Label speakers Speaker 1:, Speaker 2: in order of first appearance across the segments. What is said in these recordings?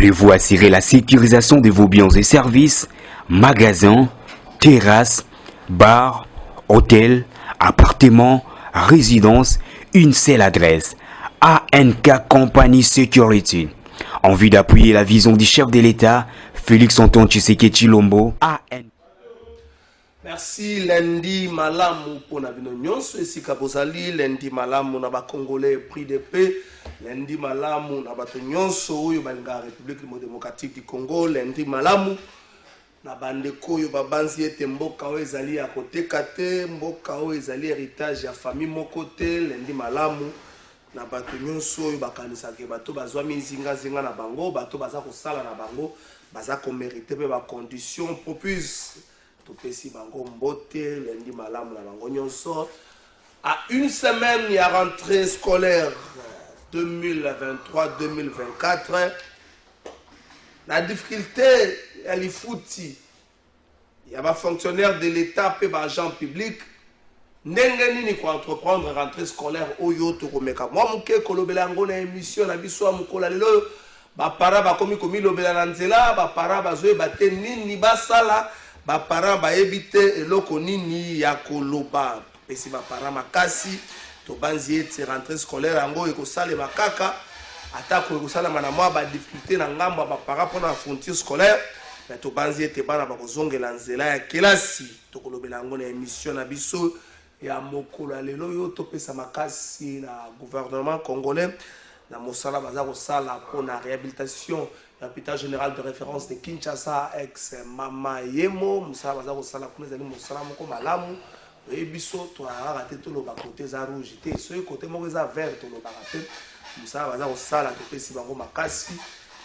Speaker 1: Voulez-vous assurer la sécurisation de vos biens et services, magasins, terrasses, bars, hôtels, appartements, résidences, une seule adresse, ANK Company Security. En vue d'appuyer la vision du chef de l'État, Félix Antoine Tshisekedi Tshilombo, ANK.
Speaker 2: Merci Lundi Malamu pour la nyonso esika bozali Lundi Malamu na ba Congolais prix de paix Lundi Malamu na bato nyonso oyo balinga République démocratique du Congo Lundi Malamu na bandeko oyo babanzi ete mboka oyo ezali ya koteka te mboka oyo ezali héritage ya famille moko te Lundi Malamu na bato nyonso oyo bakanisaka bato bazwa mizinga zinga na bango bato baza kosala na bango baza ko mériter pe ba conditions propices Topesi bango mbote Lundi Malamu na bango nyonso. À une semaine il y a rentrée scolaire 2023-2024. La difficulté elle est foutue. Il y a des fonctionnaires de l'État et des agents publics. Ndenge nini ko entreprendre rentrée scolaire oyo to komeka. Moi muke kolobela ngo na émission na biso amukola lelo ba para ba komi komi lobela na nzela ba para bazoe bate nini basala ba para ba ebite eloko nini ya koloba pesi ba para makasi to banzi ete rentrée scolaire yango ekosala makaka atako ekosala mana mwa ba difficulté na ngambo ba para pona frontière scolaire mais to banzi ete bana ba kozongela nzela ya kelasi to kolobela ngo na émission na biso ya mokolo lelo yo to pesa makasi na gouvernement congolais na mosala baza kosala pona réhabilitation l'hôpital général de référence de Kinshasa ex Mama Yemo musala baza kosala kuna ezali mosala moko malamu ebiso to arate to loba côté za rouge te so côté moko za vert to loba te musala baza kosala to pesi bango makasi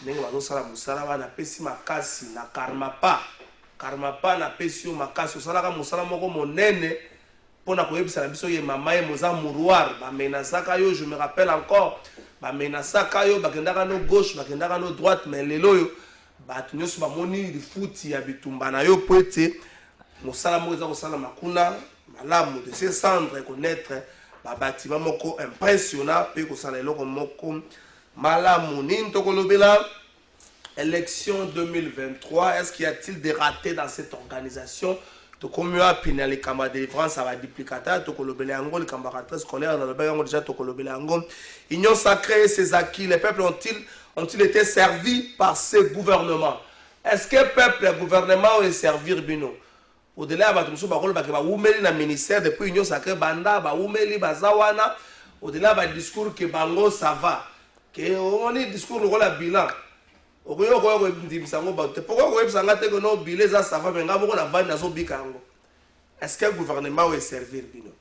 Speaker 2: ndenge bazo sala musala wana pesi makasi na karma pa na pesi makasi osala ka musala moko monene pona koyebisa na biso ye Mama Yemo za mouroir ba menasaka yo je me rappelle encore ba menasaka yo bakendaka no gauche bakendaka no droite mais lelo yo bato nyonso bamoni lifuti ya bitumba na yo po ete mosala moko eza kosala makuna malamu de se cendre connaître babatima moko impressionnant mpe kosala eloko moko malamu nini tokolobela élection 2023 est-ce qu'il y a-t-il des ratés dans cette organisation tokomia pina les camarades de France à la duplicata tokolobela yango les camarades scolaires dans le bain déjà tokolobela yango union sacrée ses acquis les peuples ont-ils été servis par ces gouvernements est-ce que peuple et gouvernement ont servir bino au-delà ba tumso ba kolobaka ba umeli na ministère depuis union sacrée banda ba umeli bazawana au-delà ba discours que bango ça va que on est discours le la bilan okoyo ko ndimsango ba te pourquoi ko ebisanga te que no bilan ça va mais ngabo na bande nazo bikango est-ce que le gouvernement va servir bino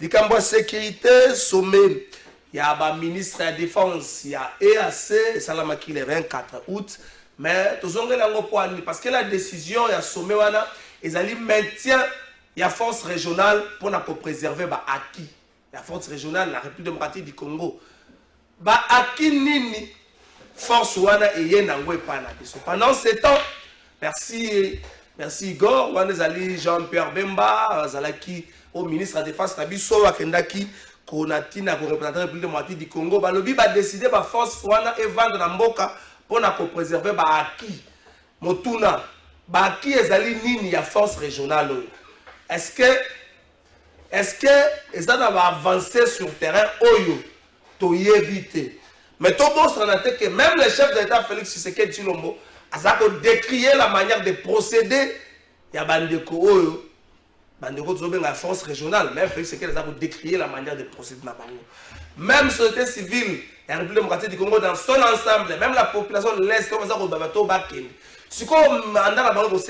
Speaker 2: dikambo sécurité sommet il y a ba ministre de la défense il y a EAC salamaki le 24 août mais tozongela ngo poani parce que la décision ya sommet wana ezali maintien ya force régionale pour na préserver ba acquis la force régionale la République démocratique du Congo ba acquis nini force wana eye nango epana biso pendant ce temps merci Igor wana ezali Jean-Pierre Bemba azalaki au ministre de la défense na biso akendaki konatina ko représenter la République démocratique du Congo balobi ba décider ba force wana et vendre na mboka pour na préserver ba acquis motuna ba acquis ezali nini ya force régionale est-ce que ezana va avancer sur terrain oyo to yebite mais tout le monde se rend que même le chef de l'État Félix Tshisekedi Tshilombo a décrié la manière de procéder. Il y a Bandeko Oyo, Bandeko Tzobe la force régionale, même Félix Tshisekedi a décrié la manière de procéder. Même société civile, la République démocratique du Congo dans son ensemble, même la population de l'Est, comme ça, on va se si on a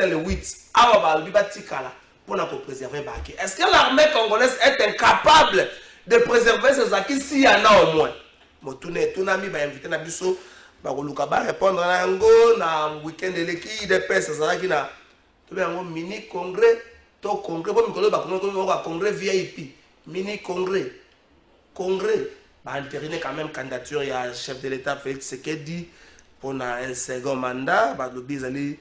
Speaker 2: le 8, pour préserver Baki. Est-ce que l'armée congolaise est incapable de préserver ses acquis s'il y en a au moins? Motune tunami ba invité na biso ba koluka ba répondre na yango na week-end eleki de pesa zalaki na to be yango mini congrès to congrès bo mikolo ba kono to congrès VIP mini congrès ba entériné quand même candidature ya chef de l'État Félix Tshisekedi pour un second mandat ba lobi zali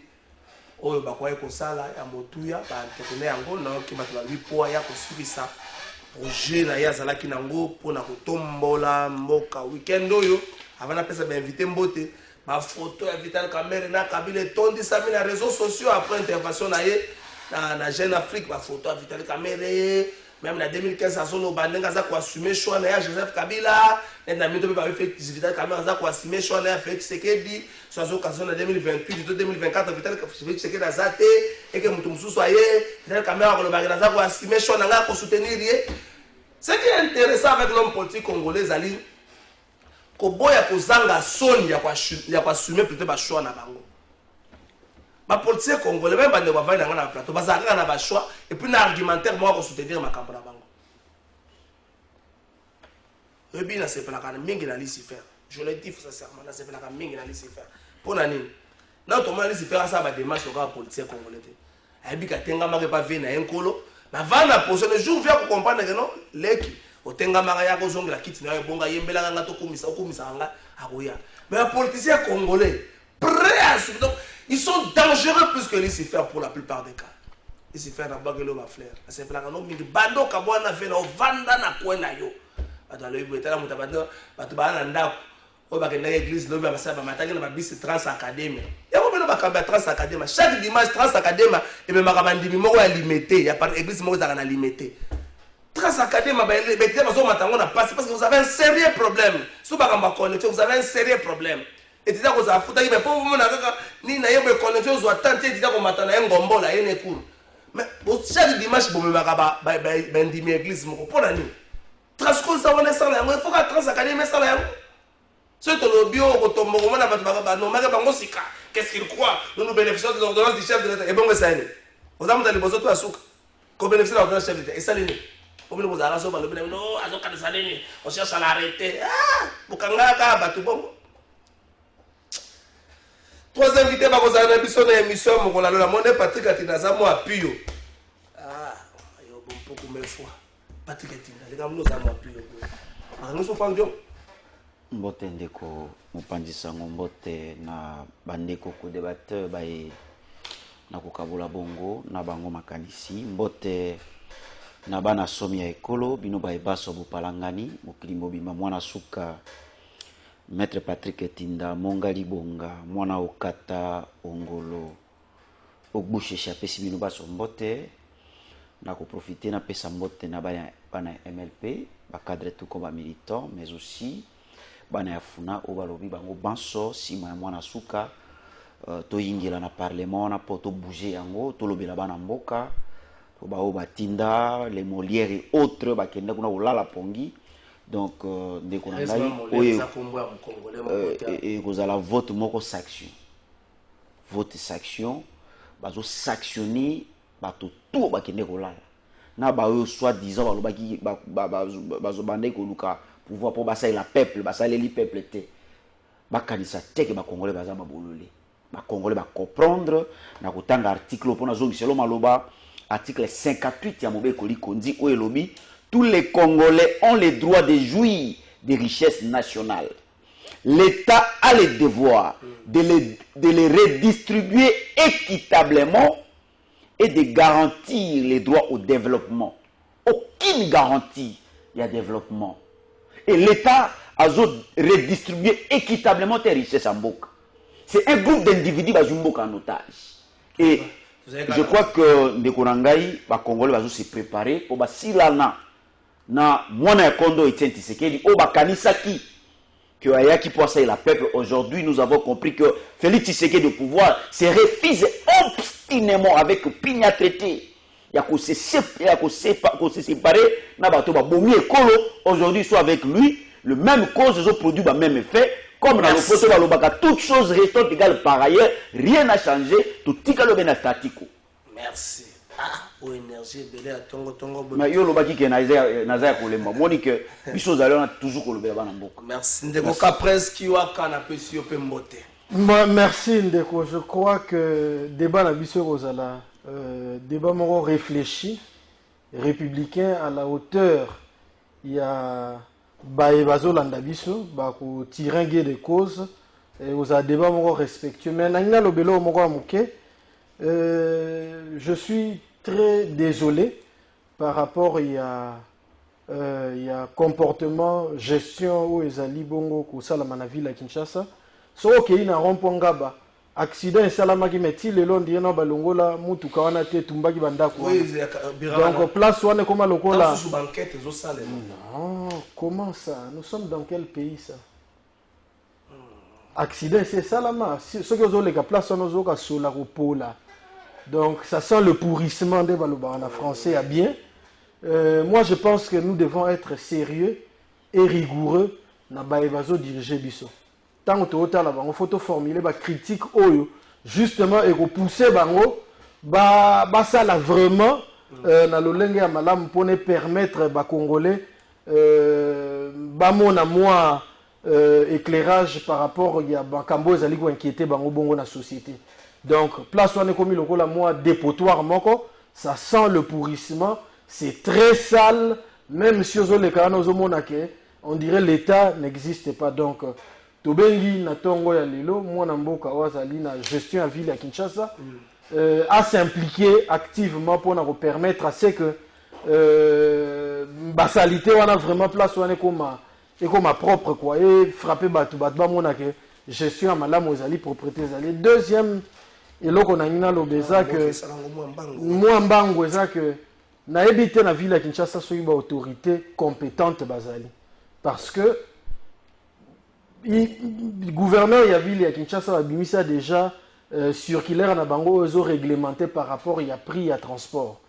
Speaker 2: oyo ba kwa ko sala ya motuya ba entériné yango na ki ba lobi po ya ko subisa projet na ya zalaki nango pona kotombola mboka weekend oyo avant na pesa ba invité mbote ma photo ya Vital Kamerhe na Kabila etondisami na réseaux sociaux après intervention na ye na Jeune Afrique, ma photo ya Vital Kamerhe même en 2015 azoloba ndenge aza koassume choix na ya Joseph Kabila net na mito mpe bafe Vital Kamerhe aza koassume choix na ya Félix Tshisekedi so azokazona na 2028 to 2024 Vital Tshisekedi aza te eke moto mosusu aye Vital Kamerhe akolobaki aza koassume choix na nga akosoutenir ye. Ce qui est intéressant avec l'homme politique congolais ezali koboya kozanga soni ya koassume plutôt bachoix na bango. Bapoliticien congolais même bande bavai na nga na plateau bazalaka na bachoix et puis na argumentaire moko kosoutenir makambo na bango. Oyebi nasepelaka mingi na Lucifer, je le dis sincèrement, nasepelaka mingi na Lucifer. Mpona nini na otomona Lucifer asala badémarche lokola bapoliticien congolais te ayebi katengamaka epa ve na ye nkolo na vanda position le jour via comprendre que non leki otengamaka ya kozongela kiti na yo ebonga yembelaka nga okumisa nga akoya. Mais les politiciens congolais prêts à subir, donc ils sont dangereux plus que Lucifer pour la plupart des cas. Lucifer n'a pas que l'homme à flair. C'est pour la raison que bando kabwana fait na vanda na kwena yo. Attends le ibetala mutabando batubana ndako o bakenda église lobi abasaba mataki na babisi trans académie. Ya ko bino bakamba trans académie. Chaque dimanche trans académie et même makabandimi moko ya limité, ya par église moko za na limité. Trans académie ba bete bazo matango na passe parce que vous avez un sérieux problème. So bakamba connexion, vous avez un sérieux problème. Et tu dis que ça fout, mais pour vous, ni na yebe connexion soit tant et tu dis que matana ngombo la yene cour. Mais chaque dimanche pour me makaba ben dimi église moko pour nani. Transcol ça on est sans la, il faut que trans académie sans la. C'est le bio au tombo on a pas non mais bango sika. Qu'est-ce qu'il croit? Nous bénéficions des ordonnances du chef de l'État. Et bon ça est. Vous avez dans les besoins toi souk. Qu'on bénéficie de l'ordonnance du chef de l'État. Et ça l'est. Pour nous vous allez sur le non azoka de salene. On cherche à l'arrêter. Ah, bukanga ka batu bongo. Trois invités par aux émissions d'émission, mon la monnaie Patrick Atina, moi appuyo. Ah, yo bon beaucoup mes fois. Patrick Atina, les gars nous avons appuyo. Nous sommes fangio.
Speaker 3: Mbote ndeko mopandisa ngombote na bandeko ko débatteur bae na kokabula bongo na bango makanisi mbote na bana somi ya ekolo bino bae baso bopalangani mokilimo bima mwana suka Maître Patrick Etinda, Mongali Bonga, Mwana Okata, Ongolo, Ogbouche Chapesi Binuba Sombote, na ko profiter na pesa mbote na bana MLP, ba cadre tout comme militant, mais aussi bana yafuna obalobi bango banso sima ya mwana suka to yingela na parlement na poto bouger yango to lobela bana mboka to ba obatinda les Molières et autres ba kenda kuna olala pongi. Donc, dès qu'on a et vous avez vote moko sanction. Vote sanction, bazo sanctionner, bato tout bakende kolala. Na ba eux soi-disant balobaki bazo bande ko luka pouvoir pour basa la peuple, basa les peuple té. Ba kanisa té que ba congolais baza babololé. Ba congolais ba comprendre na kotanga article pour na zongi selo maloba article 58 ya mobe koli kondi o elobi. Tous les Congolais ont le droit de jouir des richesses nationales. L'État a le devoir de les redistribuer équitablement et de garantir les droits au développement. Aucune garantie il y a développement. Et l'État a redistribué équitablement tes richesses en Mboka. C'est un groupe d'individus qui sont en otage. Et je crois que les Congolais vont se préparer pour Silana. Na mwana kondo Etienne Tshisekedi oba kanisaki que ayaki pour ça la peuple. Aujourd'hui nous avons compris que Félix Tshisekedi au pouvoir se refuse obstinément avec Pigna traité. Il y a qu'on se séparer na bato ba bomi ekolo. Aujourd'hui soit avec lui le même cause ils ont produit le même effet comme dans le photo balobaka toutes choses restent égales par ailleurs rien n'a changé tout tikalo bena statico.
Speaker 2: Merci. Ah, au énergie belé à tongo.
Speaker 3: Mais yo lobaki ke naza kolemba moni que biso zali on a toujours kolobela bana mboka.
Speaker 2: Merci ndeko ka presse ki wa kana pesi pe mbote.
Speaker 4: Merci ndeko, je crois que débat la biso rozala débat moko réfléchi républicain à la hauteur il y a bazo landa biso ba ko tirer des causes et aux débat moko respectueux mais nanga lobelo moko amuke. Je suis très désolé par rapport il y a comportement gestion où ezali bongo ko sala na ville à Kinshasa so okei na rond-point Ngaba accident esalamaki meti lelo ndie na balongola mutuka wana te tumbaki bandako donc place wana ekoma lokola non comment ça nous sommes dans quel pays ça accident c'est salama ce que ozoleka place wana ozoka sola kopola donc ça sent le pourrissement de balobara na français à bien moi je pense que nous devons être sérieux et rigoureux na baye bazo diriger biso tant que totala bango faut formuler ba critique oyo justement et repousser bango ba sala vraiment na lolenge ya malamu pour ne permettre ba congolais ba mona moi éclairage par rapport ya bakambo ezali ko inquiéter bango bongo na société donc place wana komi lokola moi dépotoir moko ça sent le pourrissement c'est très sale même si ozoleka na ozomona ke on dirait l'état n'existe pas donc tobengi na tongo ya lelo mwana mboka wazali na gestion à ville à Kinshasa à s'impliquer activement pour nous permettre à ce que basalité wana vraiment place wana comme propre quoi et frapper batu ba mona que gestion à malamu ozali propriété zali deuxième eloko na ngina lobeza que moi mbango eza que na habité na ville à Kinshasa so ba autorité compétente bazali parce que le gouverneur ya ville ya Kinshasa a bimisa déjà circulaire na bango ezo réglementé par rapport ya prix ya transport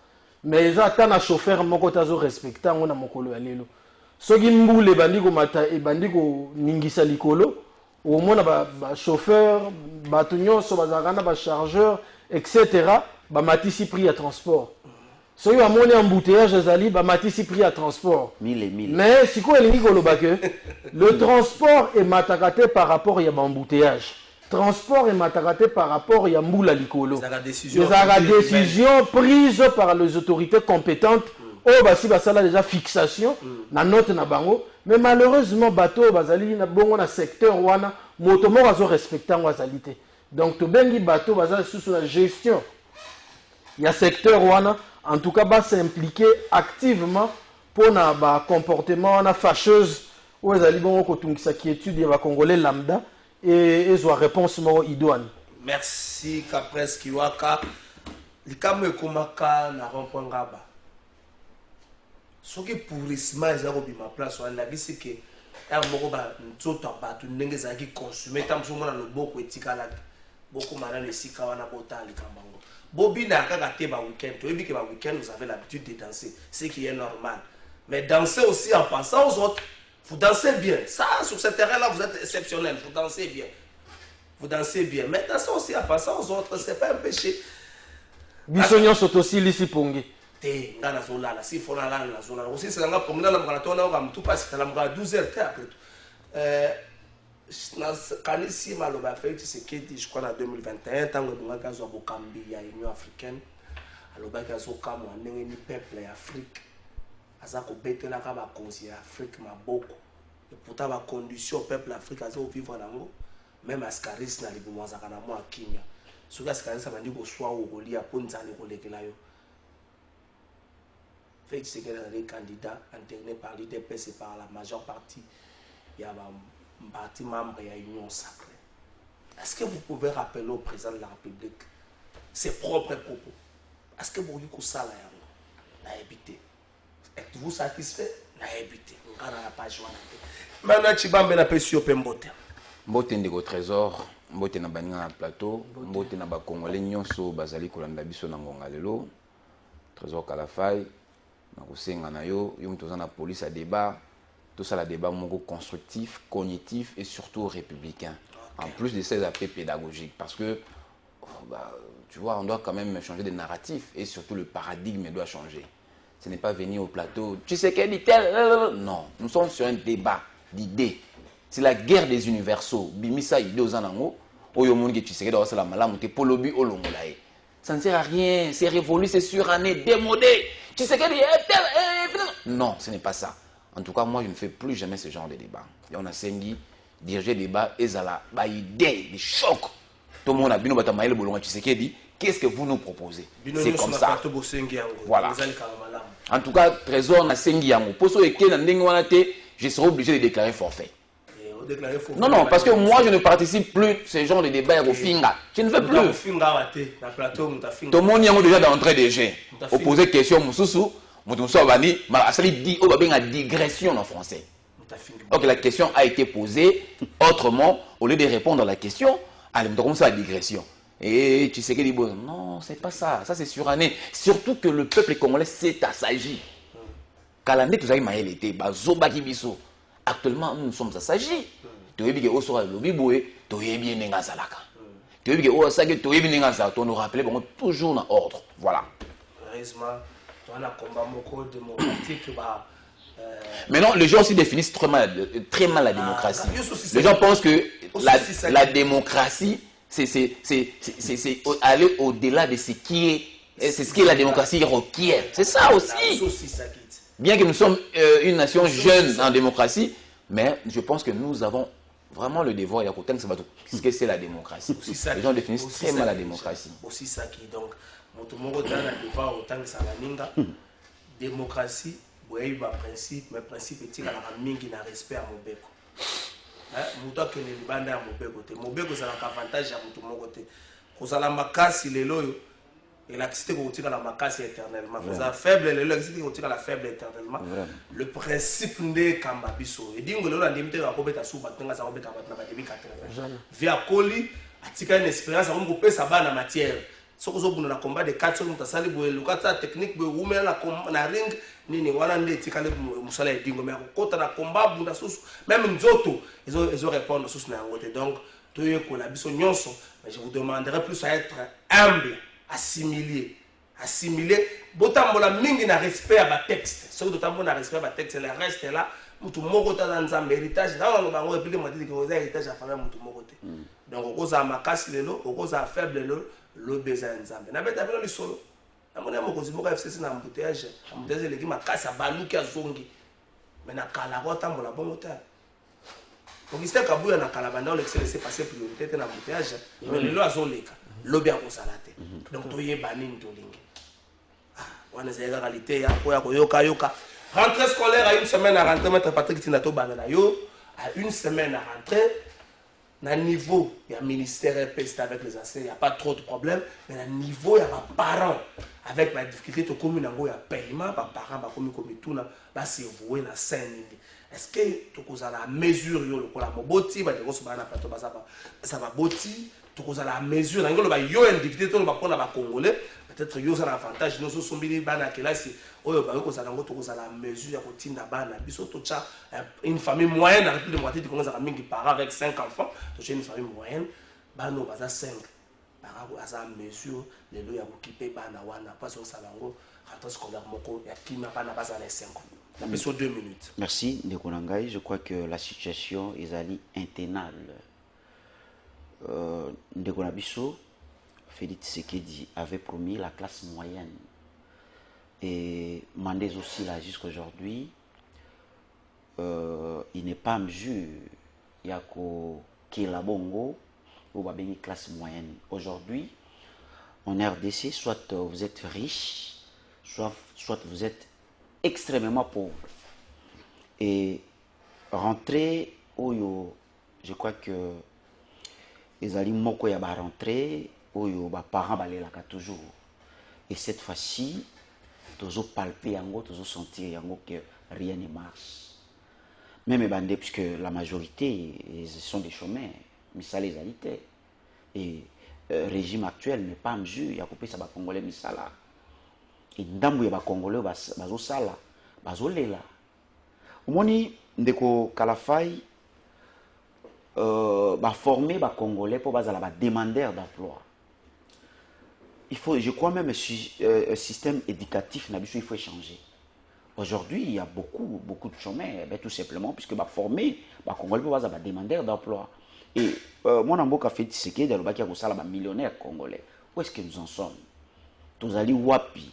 Speaker 4: mais eza ta na chauffeur moko tazo respecter ngo na mokolo ya lelo soki mbule bandiko mata e bandiko ningisa likolo au moins ba chauffeur bato nyonso bazaka na ba chargeur etc ba matisi prix ya transport soki amoni embouteillage ezali ba matisi prix ya transport mais siko elingi koloba que le transport est matakate par rapport ya embouteillage transport est matakate par rapport ya mbula likolo ezaka décision prise par les autorités compétentes oh basi basala déjà fixation na note na bango mais malheureusement bateau bazali na bongo na secteur wana moto moko azo respecter ngo azalité donc to bengi bateau bazali sous la gestion ya secteur wana en tout cas va s'impliquer activement pour na ba comportement wana fâcheuse ou ezali bongo kotungisa quiétude ya ba congolais lambda et ezwa réponse mo idoine.
Speaker 2: Merci Kapres Kiwaka likamwe komaka na rond-point Ngaba soki pourrissement ezako bima place wana bisi ke ya moko ba nzoto bato ndenge zaki consommer tamso mona loboko etikala beaucoup malade esika wana botali kambango bobina kaka te ba week-end to ebike ba week-end vous avez l'habitude de danser ce qui est normal mais danser aussi en passant aux autres vous dansez bien ça sur ce terrain là vous êtes exceptionnel vous dansez bien mais dansez aussi en passant aux autres c'est pas un péché
Speaker 4: bisonyo soto silisi pongi
Speaker 2: te ngana zolala si fona la na zolala aussi c'est nga pomna la mkana tona ka mtu pasi la mkana 12h te après tout kanisi maloba fait c'est que je crois en 2021 tango bunga kazo bokambi ya Union africaine aloba kazo kamwa ndenge ni peuple ya Afrique aza ko betela ka ba conseiller Afrique maboko et pourtant ba condition peuple afrique azo vivre nango même ascaris na libumwaza kana mo akinya soki ascaris abandi ko swa o lia ponzani ko lekela yo fait que c'est les candidats internés par l'IDPS et par la majeure partie il y a un parti membre et Union sacrée. Est-ce que vous pouvez rappeler au président de la République ses propres propos? Est-ce que vous voulez que ça l'a habité? Êtes-vous satisfait? L'a habité. On a la page. Maintenant, tu vas me la sur Pembote.
Speaker 5: Mbote ndeko trésor, mbote na baninga na plateau, mbote na ba Congolais nyonso bazali kolanda biso na ngonga lelo. Trésor Kalafai. Na yo mutu na police à débat tout ça la débat moko constructif cognitif et surtout républicain en plus de ces aspects pédagogiques parce que tu vois on doit quand même changer de narratif et surtout le paradigme doit changer ce n'est pas venir au plateau tu sais qu'elle dit tel non nous sommes sur un débat d'idées c'est la guerre des universaux bimisa idée aux anango oyo moni que tu sais que dans la malamu te polobi olongolae ça ne sert à rien c'est révolu c'est suranné démodé. Tu sais qu'elle dit non, ce n'est pas ça. En tout cas, moi, je ne fais plus jamais ce genre de débat. Et on a Sengi, diriger le débat, et ça la idée, des chocs. Tout le monde a bien battu Bolonga. Tu sais qu'elle dit, qu'est-ce que vous nous proposez? C'est comme ça. Voilà. En tout cas, Trésor na Sengi Yango. Pour ceux qui ont je serai obligé de déclarer forfait.
Speaker 2: déclarer faux.
Speaker 5: Non, non, parce que moi, je ne participe plus à ce genre de débat au Finga. Je ne veux plus. Tout le monde y a déjà d'entrée des jeux. Opposer question, Moussoussou, Moussoussou Abani, Asali dit, oh, bah, digression en français. Donc la question a été posée autrement, au lieu de répondre à la question, elle me commence à la digression. Et tu sais qu'il dit, bon, non, c'est pas ça, ça c'est suranné. Surtout que le peuple congolais s'est assagi. Kalandé, tout ça, il été, Zoba Kibiso. Actuellement, nous sommes assagis. Tu veux dire que Osora Lobiboué, tu veux bien Nenga-Zalaka. Tu veux dire que Osaka, tu veux bien Nenga-Zalaka. Tu nous rappelles toujours dans l'ordre. Voilà.
Speaker 2: Heureusement, tu as un combat démocratique.
Speaker 5: Maintenant, les gens aussi définissent très mal la démocratie. Les gens pensent que la démocratie, c'est aller au-delà de ce qui est, c'est ce que la démocratie requiert. C'est ça aussi. Bien que nous sommes une nation jeune en démocratie, mais je pense que nous avons vraiment le devoir et à côté de ce que c'est la démocratie. Les gens définissent très mal la démocratie.
Speaker 2: Aussi ça qui donc, mon devoir autant que ça la démocratie. Oui, principe, mais principe est qu'il y a un respect à Mobeko. Mouta que les bandes à Mobeko. Mobeko, c'est un avantage à mon côté. Quand ça la macasse, il est là, et l'accident qu'on tire à la macasse éternellement. Quand ça faible, l'accident qu'on tire à la faible éternellement. Le principe n'est qu'un babiso. Et dit que l'on a limité à Robert Assou, maintenant, ça va être à 2080. Via Coli, à tirer une expérience, on peut sa barre en matière. Si vous avez un combat de 4 secondes, vous avez une technique, vous avez un ring, vous avez un ring, vous avez un combat, même Nzoto, ils ont répondu à ce donc, je vous demanderai plus à être humble, assimilé. Botambola mingi na respect à texte. Ce que vous avez respect à texte, le reste est là. Mutu moko ta dans héritage na ngo bango epile mo dit que héritage à famille mutu moko te. Donc okoza makasi lelo, okoza faible lelo. Le besoin nzambe na beta bino lisolo na mona mokozi moko FCC na embouteillage les qui makasa baluki azongi mais na kala ko tambola bongo ta Augustin Kabuya na kala banda on laisser passer priorité na embouteillage mais lelo azoleka lobi akosalate donc toyeba nini tolingi wana zega qualité ya koyoka rentrée scolaire à une semaine à rentrer maître Patrick Tinato banana yo à une semaine à rentrer. Na niveau, il y a un ministère RPST avec les enseignants, il n'y a pas trop de problèmes, mais à niveau, il y a des parents avec la difficulté de commun, il y a paiement, les parents, comme tout, c'est voué la scène. Est-ce que tu as la mesure, la moboti, ça va boti, tu as la mesure, il y a une difficulté, tu as Congolais, peut-être qu'il y a un avantage, nous sommes des bana qui là, la mesure, une famille moyenne, la République démocratique du Congo, qui part avec 5 enfants, une famille moyenne, nous avons 5. Par rapport à sa mesure, les lois qui payent pas sur Salango, rentrée scolaire, il y a qui n'a pas les 5 ans. 2 minutes.
Speaker 3: Merci, Ndekonangai. Je crois que la situation est intenable. Ndekonabiso, Félix Tshisekedi avait promis la classe moyenne. Et Mandez aussi là jusqu'à aujourd'hui, il n'est pas en mesure. Il y a qui la bongo ou une classe moyenne. Aujourd'hui, en RDC, soit vous êtes riche, soit vous êtes extrêmement pauvre. Et rentrer, je crois que les aliments qui sont rentrés, les parents sont toujours. Et cette fois-ci, toujours palper, toujours sentir que rien ne marche. Même bandé, puisque la majorité ce sont des chômeurs, mais ça les alités. Et le régime actuel n'est pas en mesure, il y a coupé ça va congolais mais ça là. Et dans le congolais bazo sala, bazo lela. Omoni ndeko Kalafai ba former ba congolais pour bazala ba demandeur d'emploi. Il faut, je crois même un système éducatif il faut changer. Aujourd'hui, il y a beaucoup de chômeurs, tout simplement, puisque bah, formés, bah, Congolais peuvent avoir des demandeurs d'emploi. Et moi, je fait ce qui est dans le bac, il y a millionnaires congolais. Où est-ce que nous en sommes? Tous allés wapi.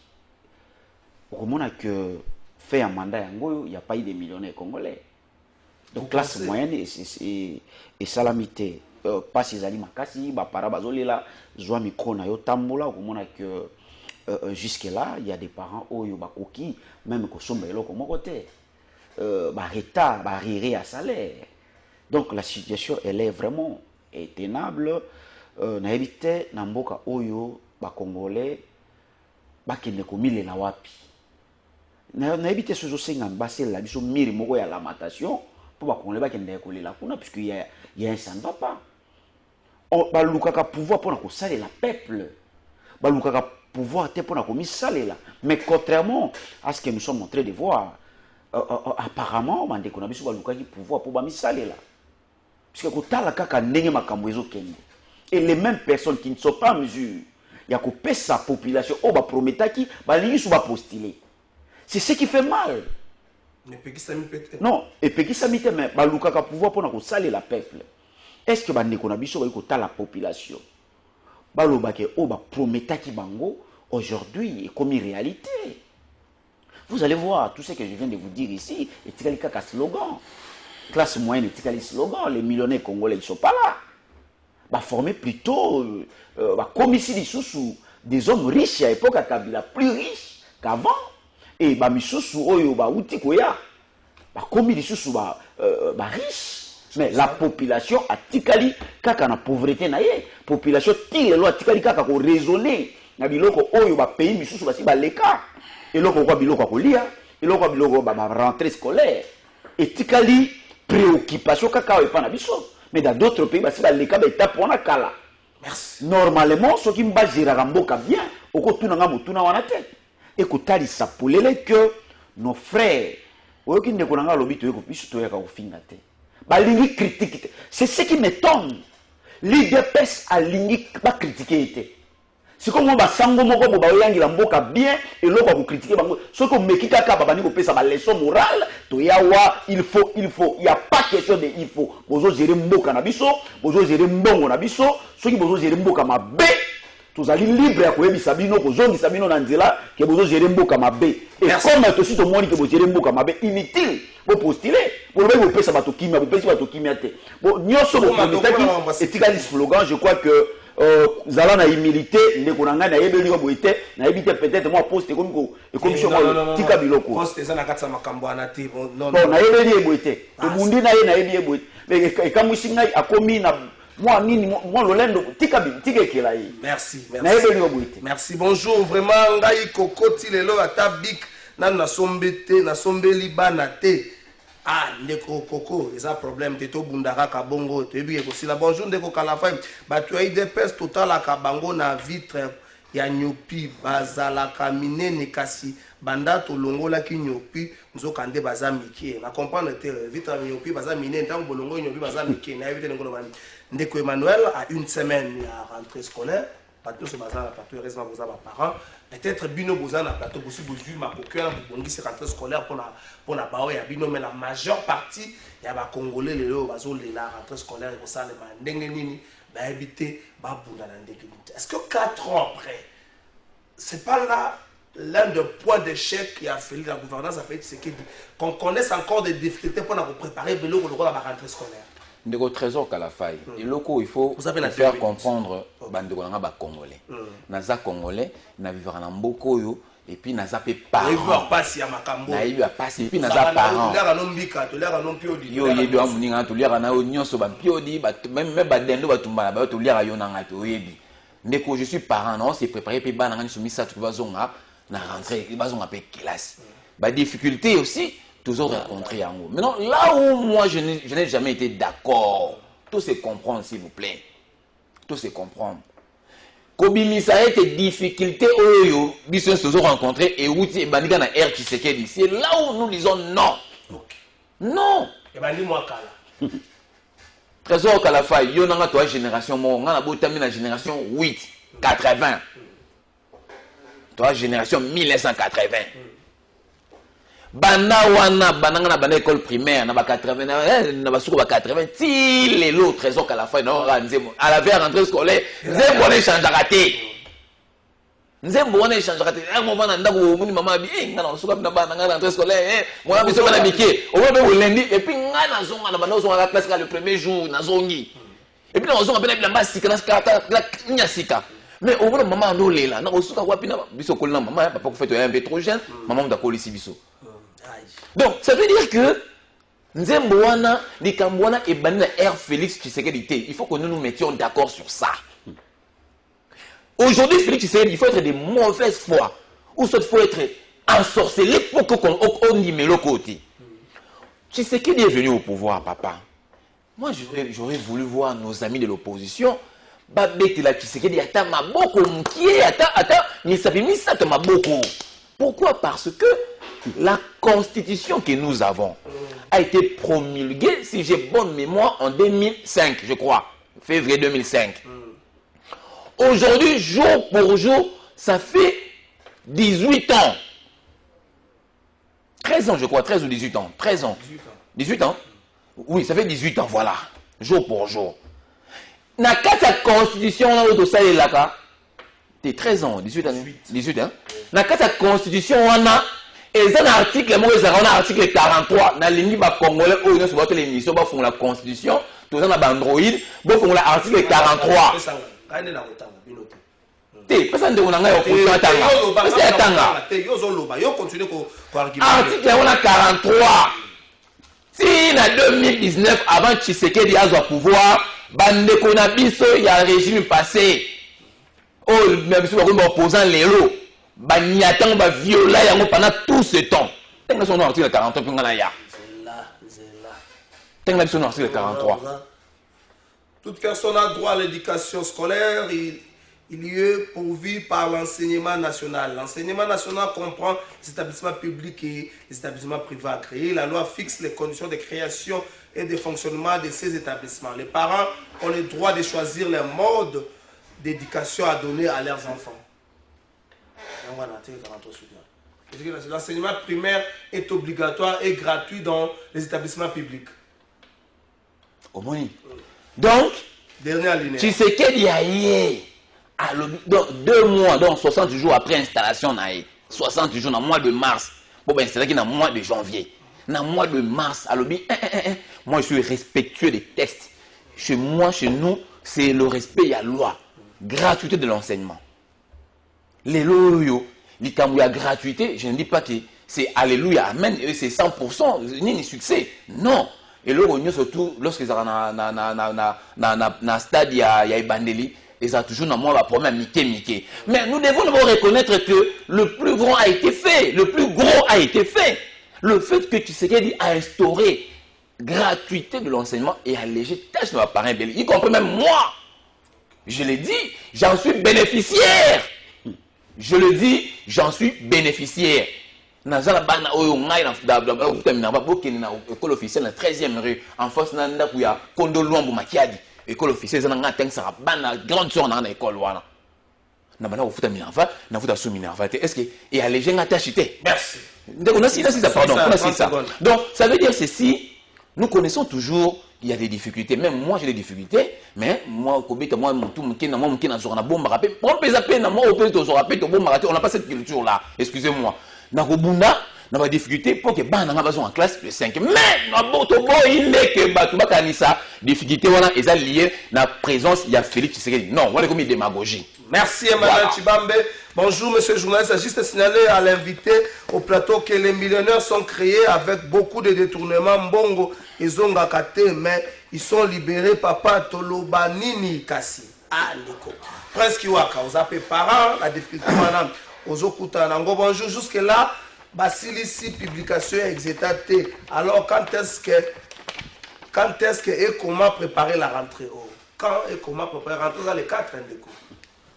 Speaker 3: Au moment que fait un mandat, il n'y a pas eu de millionnaires congolais. Donc, classe moyenne et salamité. Pas ces aliments makasi, bah, para bazolela, zoa micro na yo tambola, au moment que jusque-là, il y a des parents qui, même que sont comme côté, retard, rire à salaire. Donc la situation, elle est vraiment intenable. Na évité na mboka oyo ba Congolais ba kende komile na wapi. Na évité ce josenga basel la biso miri moko ya lamentation pour ba Congolais ba kende kolela kuna puisque il y a un ça ne va pas. On ba lukaka pouvoir pour na ko saler la peuple. Ba lukaka pouvoir te pour na ko misalela. Mais contrairement à ce que nous sommes en train de voir, apparemment bande ko na biso ba lukaki pouvoir pour ba misalela. Puisque kotala kaka ndenge makambo ezokende. Et les mêmes personnes qui ne sont pas en mesure, il y a coupé sa population, oh, bah, prometaki, bah, les gens vont postuler. C'est ce qui fait mal. Non, et puis qui s'amite, mais bah, l'oukaka pouvoir pour nous saler la peuple. Est-ce que bah, nekonabiso va écouter la population? Bah, le baké, oh, bah, prometaki bango, aujourd'hui, est comme une réalité. Vous allez voir, tout ce que je viens de vous dire ici, et tikali kaka slogan. Classe moyenne, et tikali slogan, les millionnaires congolais, ils ne sont pas là. Bah, former plutôt comme ici des hommes riches à l'époque à Kabila, plus riches qu'avant. Et bah, misusu oyo bah uti koya. Bah, comme ils sont riches. Mais la population a tikali kaka na pauvreté na ye. Population tire lo tikali kaka ko raisonner na biloko oyo ba pays misusu basi ba leka. Et loko kwa biloko ko lia, et loko biloko ba rentrée scolaire. Et tikali préoccupation kaka o pa na biso. Mais dans d'autres pays, c'est les cas d'étape pour la kala. Normalement, ceux qui me basent Ramboka bien, au côté de Namotuna Wanate, et que ça pour que nos frères, au qui ne connaissent pas l'objet de l'objet critique. C'est ce qui m'étonne. L'IDPS a l'ingé pas critiqué. C'est comme on va s'engager pour baoyangi la mboka bien et l'autre va critiquer bango. Ce qu'on me kika kaba bani ko pesa ba leçon morale to yawa il faut il y a pas question de il faut bozo gérer mboka na biso bozo gérer mbongo na biso ceux qui bozo gérer mboka mabe tozali libre ya koyebisa bino kozongisa bino na nzela ke bozo gérer mboka mabe et comme to si to moni ke bozo gérer mboka mabe inutile bo postuler pour le pesa bato kimia bo pesa bato kimia te bon nyoso bo komitaki etikali slogan je crois que zala na humilité ndeko na ngai na yebeli ko boite na yebite peut-être moi poste comme chez moi tika biloko
Speaker 2: poste za na katsa makambo anati
Speaker 3: non na yebeli boite to bundi na ye na yebi boite mais ekamwisi ngai akomi na moi nini moi lolendo tika ekela ye
Speaker 2: merci
Speaker 3: na yebeli ko boite
Speaker 2: merci bonjour vraiment ngai kokoti lelo atabik na sombete na sombeli bana te. Ah, ndeko koko, il y a un problème, tu es au Bundara Kabongo, tu es bien aussi là. Bonjour, ndeko Kalafay, tu as eu des pestes total à Kabango na vitre, ya nyopi, bazala kamine nekasi, banda to longo la ki nyopi, nous kande baza miki. Na comprendre te vitre nyopi baza mine, tant bolongo nyopi baza miki. Na éviter ngolo bani. Ndeko Emmanuel a une semaine à rentrée scolaire, partout ce bazar, partout heureusement vous avez parents. Peut-être bino bozan na plateau aussi bozu ma coquin bongi c'est rentrée scolaire pour la bao ya bino mais la majeure partie ya ba congolais lelo bazo la rentrée scolaire et ça le ndenge nini ba habiter ba bunda na ndenge nini. Est-ce que 4 ans après c'est pas là l'un des points d'échec qui a fait la gouvernance a fait c'est qu'on connaisse encore des difficultés pour nous préparer belo pour la rentrée scolaire.
Speaker 5: Ndeko trésor Kalafay et loko il faut faire comprendre bandeko nga ba congolais naza congolais na vivre na mboko yo et puis naza pe parent
Speaker 2: vivre pas ya makambo
Speaker 5: na ibi passe et puis naza parent
Speaker 2: tolera no mbika tolera no piodi
Speaker 5: yo yebi wa muninga tolera na nyonso ba piodi même ba dendo ba tumbala ba tolera yo na ngati oyebi ndeko je suis parent non c'est préparé pe bana ngani sumisa tu bazonga na rentrer bazonga pe classe ba difficulté aussi toujours rencontré en haut. Maintenant, là où moi je n'ai jamais été d'accord, tout se comprend s'il vous plaît. Tout se comprend. Kobimisa ete difficulté oyo, biso se rencontré et outi et bandika na air Tshisekedi. C'est là où nous disons non. Non.
Speaker 2: Et bandi moi kala.
Speaker 5: Trésor Kalafay, yo nanga toi génération mo, ngana botami na génération 8, 80. Toi génération 1980. Bana wana bananga na bana école primaire na ba 80 na ba suko ba 80 ti les l'autre trésor Kalafay na ranzemo à la veille rentrée scolaire nzembo on échange raté nzembo on échange raté mo bana ndako muni mama bi ngana suko na bana ngana rentrée scolaire moi biso bana biké o ba be lundi et puis ngana zonga na bana zonga la classe le premier jour na zongi et puis na zonga bena bilamba sika na kata nya sika. Mais au bout maman ndo lela na osuka wapi na biso kolina maman papa ko fait un peu trop jeune maman ndako lisi biso. Donc ça veut dire que Nzembo wana likambo wana ebandi na Air Félix Tshisekedi te. Il faut que nous nous mettions d'accord sur ça. Aujourd'hui, Félix Tshisekedi, il faut être de mauvaise foi. Ou soit il faut être ensorcelé pour qu'on y met le côté. Tshisekedi est venu au pouvoir, papa. Moi, j'aurais voulu voir nos amis de l'opposition. Tshisekedi ata maboko mkie ata misabimisa ta maboko. Pourquoi? Parce que la constitution que nous avons a été promulguée, si j'ai bonne mémoire, en 2005, je crois. Février 2005. Aujourd'hui, jour pour jour, ça fait 18 ans. 13 ans, je crois, 13 ou 18 ans. 13 ans. 18 ans. Oui, ça fait 18 ans, voilà. Jour pour jour. Na kata constitution, on a auto ça et là, t'es 13 ans, 18 ans. 18 ans. Na kata constitution, on a, et ça, l'article, moi, on a article 43, na l'ennemi ba congolais, où ils sont l'émission, ba font la constitution, tout ça, na ba Android, ba font l'article 43. Te, parce que on a un opposition à Tanga. C'est à Tanga. Article on a 43. Si en 2019, avant Tshisekedi a au pouvoir, bande konabiso, il y a un régime passé. Oh, même si on est opposant les lots, banyatan va violer pendant tout ce temps. T'as son article 43 puis on a ya. T'as son article 43.
Speaker 2: Toute personne a droit à l'éducation scolaire. Il y est pourvu par l'enseignement national. L'enseignement national comprend les établissements publics et les établissements privés à créer. La loi fixe les conditions de création et de fonctionnement de ces établissements. Les parents ont le droit de choisir les modes d'éducation à donner à leurs enfants. L'enseignement primaire est obligatoire et gratuit dans les établissements publics.
Speaker 5: Au moins. Donc,
Speaker 2: dernière ligne.
Speaker 5: Tshisekedi a yé. Donc, 2 mois, donc 60 jours après installation, 60 jours dans le mois de mars, bon, ben, c'est dans le mois de janvier. Dans le mois de mars, moi je suis respectueux des textes. Chez moi, chez nous, c'est le respect, il y a loi. Gratuité de l'enseignement. Les loyaux, les a gratuité, je ne dis pas que c'est alléluia, amen, et c'est 100%, ni succès. Non. Et là, surtout, lorsque ça na stade, il y a Bandeli. Et ça a toujours dans moi la première Mickey. Mais nous devons reconnaître que le plus grand a été fait. Le plus gros a été fait. Le fait que Tshisekedi a instauré gratuité de l'enseignement et allégé tâche de ma parrain Béli, y compris même moi. Je l'ai dit, j'en suis bénéficiaire. Je le dis, j'en suis bénéficiaire. Dans l'école officielle, la 13e rue, en face de la Kondo Luambo Makiadi. École officielle, c'est une grande soeur dans l'école. Est-ce que et à les gens attachés?
Speaker 2: Merci.
Speaker 5: Donc, ça veut dire ceci. Nous connaissons toujours il y a des difficultés. Même moi, j'ai des difficultés. Mais moi, on n'a pas cette culture-là. Excusez-moi. On a des difficultés pour que les gens soient en classe le 5. Mais il n'est que difficulté est liée à la présence de Félix Tshisekedi. Non, voilà comme une démagogie.
Speaker 2: Merci Emmanuel Chibambe. Bonjour monsieur le journaliste. Juste signaler à l'invité au plateau que les millionnaires sont créés avec beaucoup de détournements. Mbongo, ils ont gâté, mais ils sont libérés. Papa Tolobanini Kassi. Ah, Nico. Presque Waka. Vous avez parents, la difficulté, madame. Bonjour, jusque-là. Basilisi publication exétée. Alors quand est-ce que et comment préparer la rentrée? Quand et comment préparer la rentrée dans les 4 ans de cours.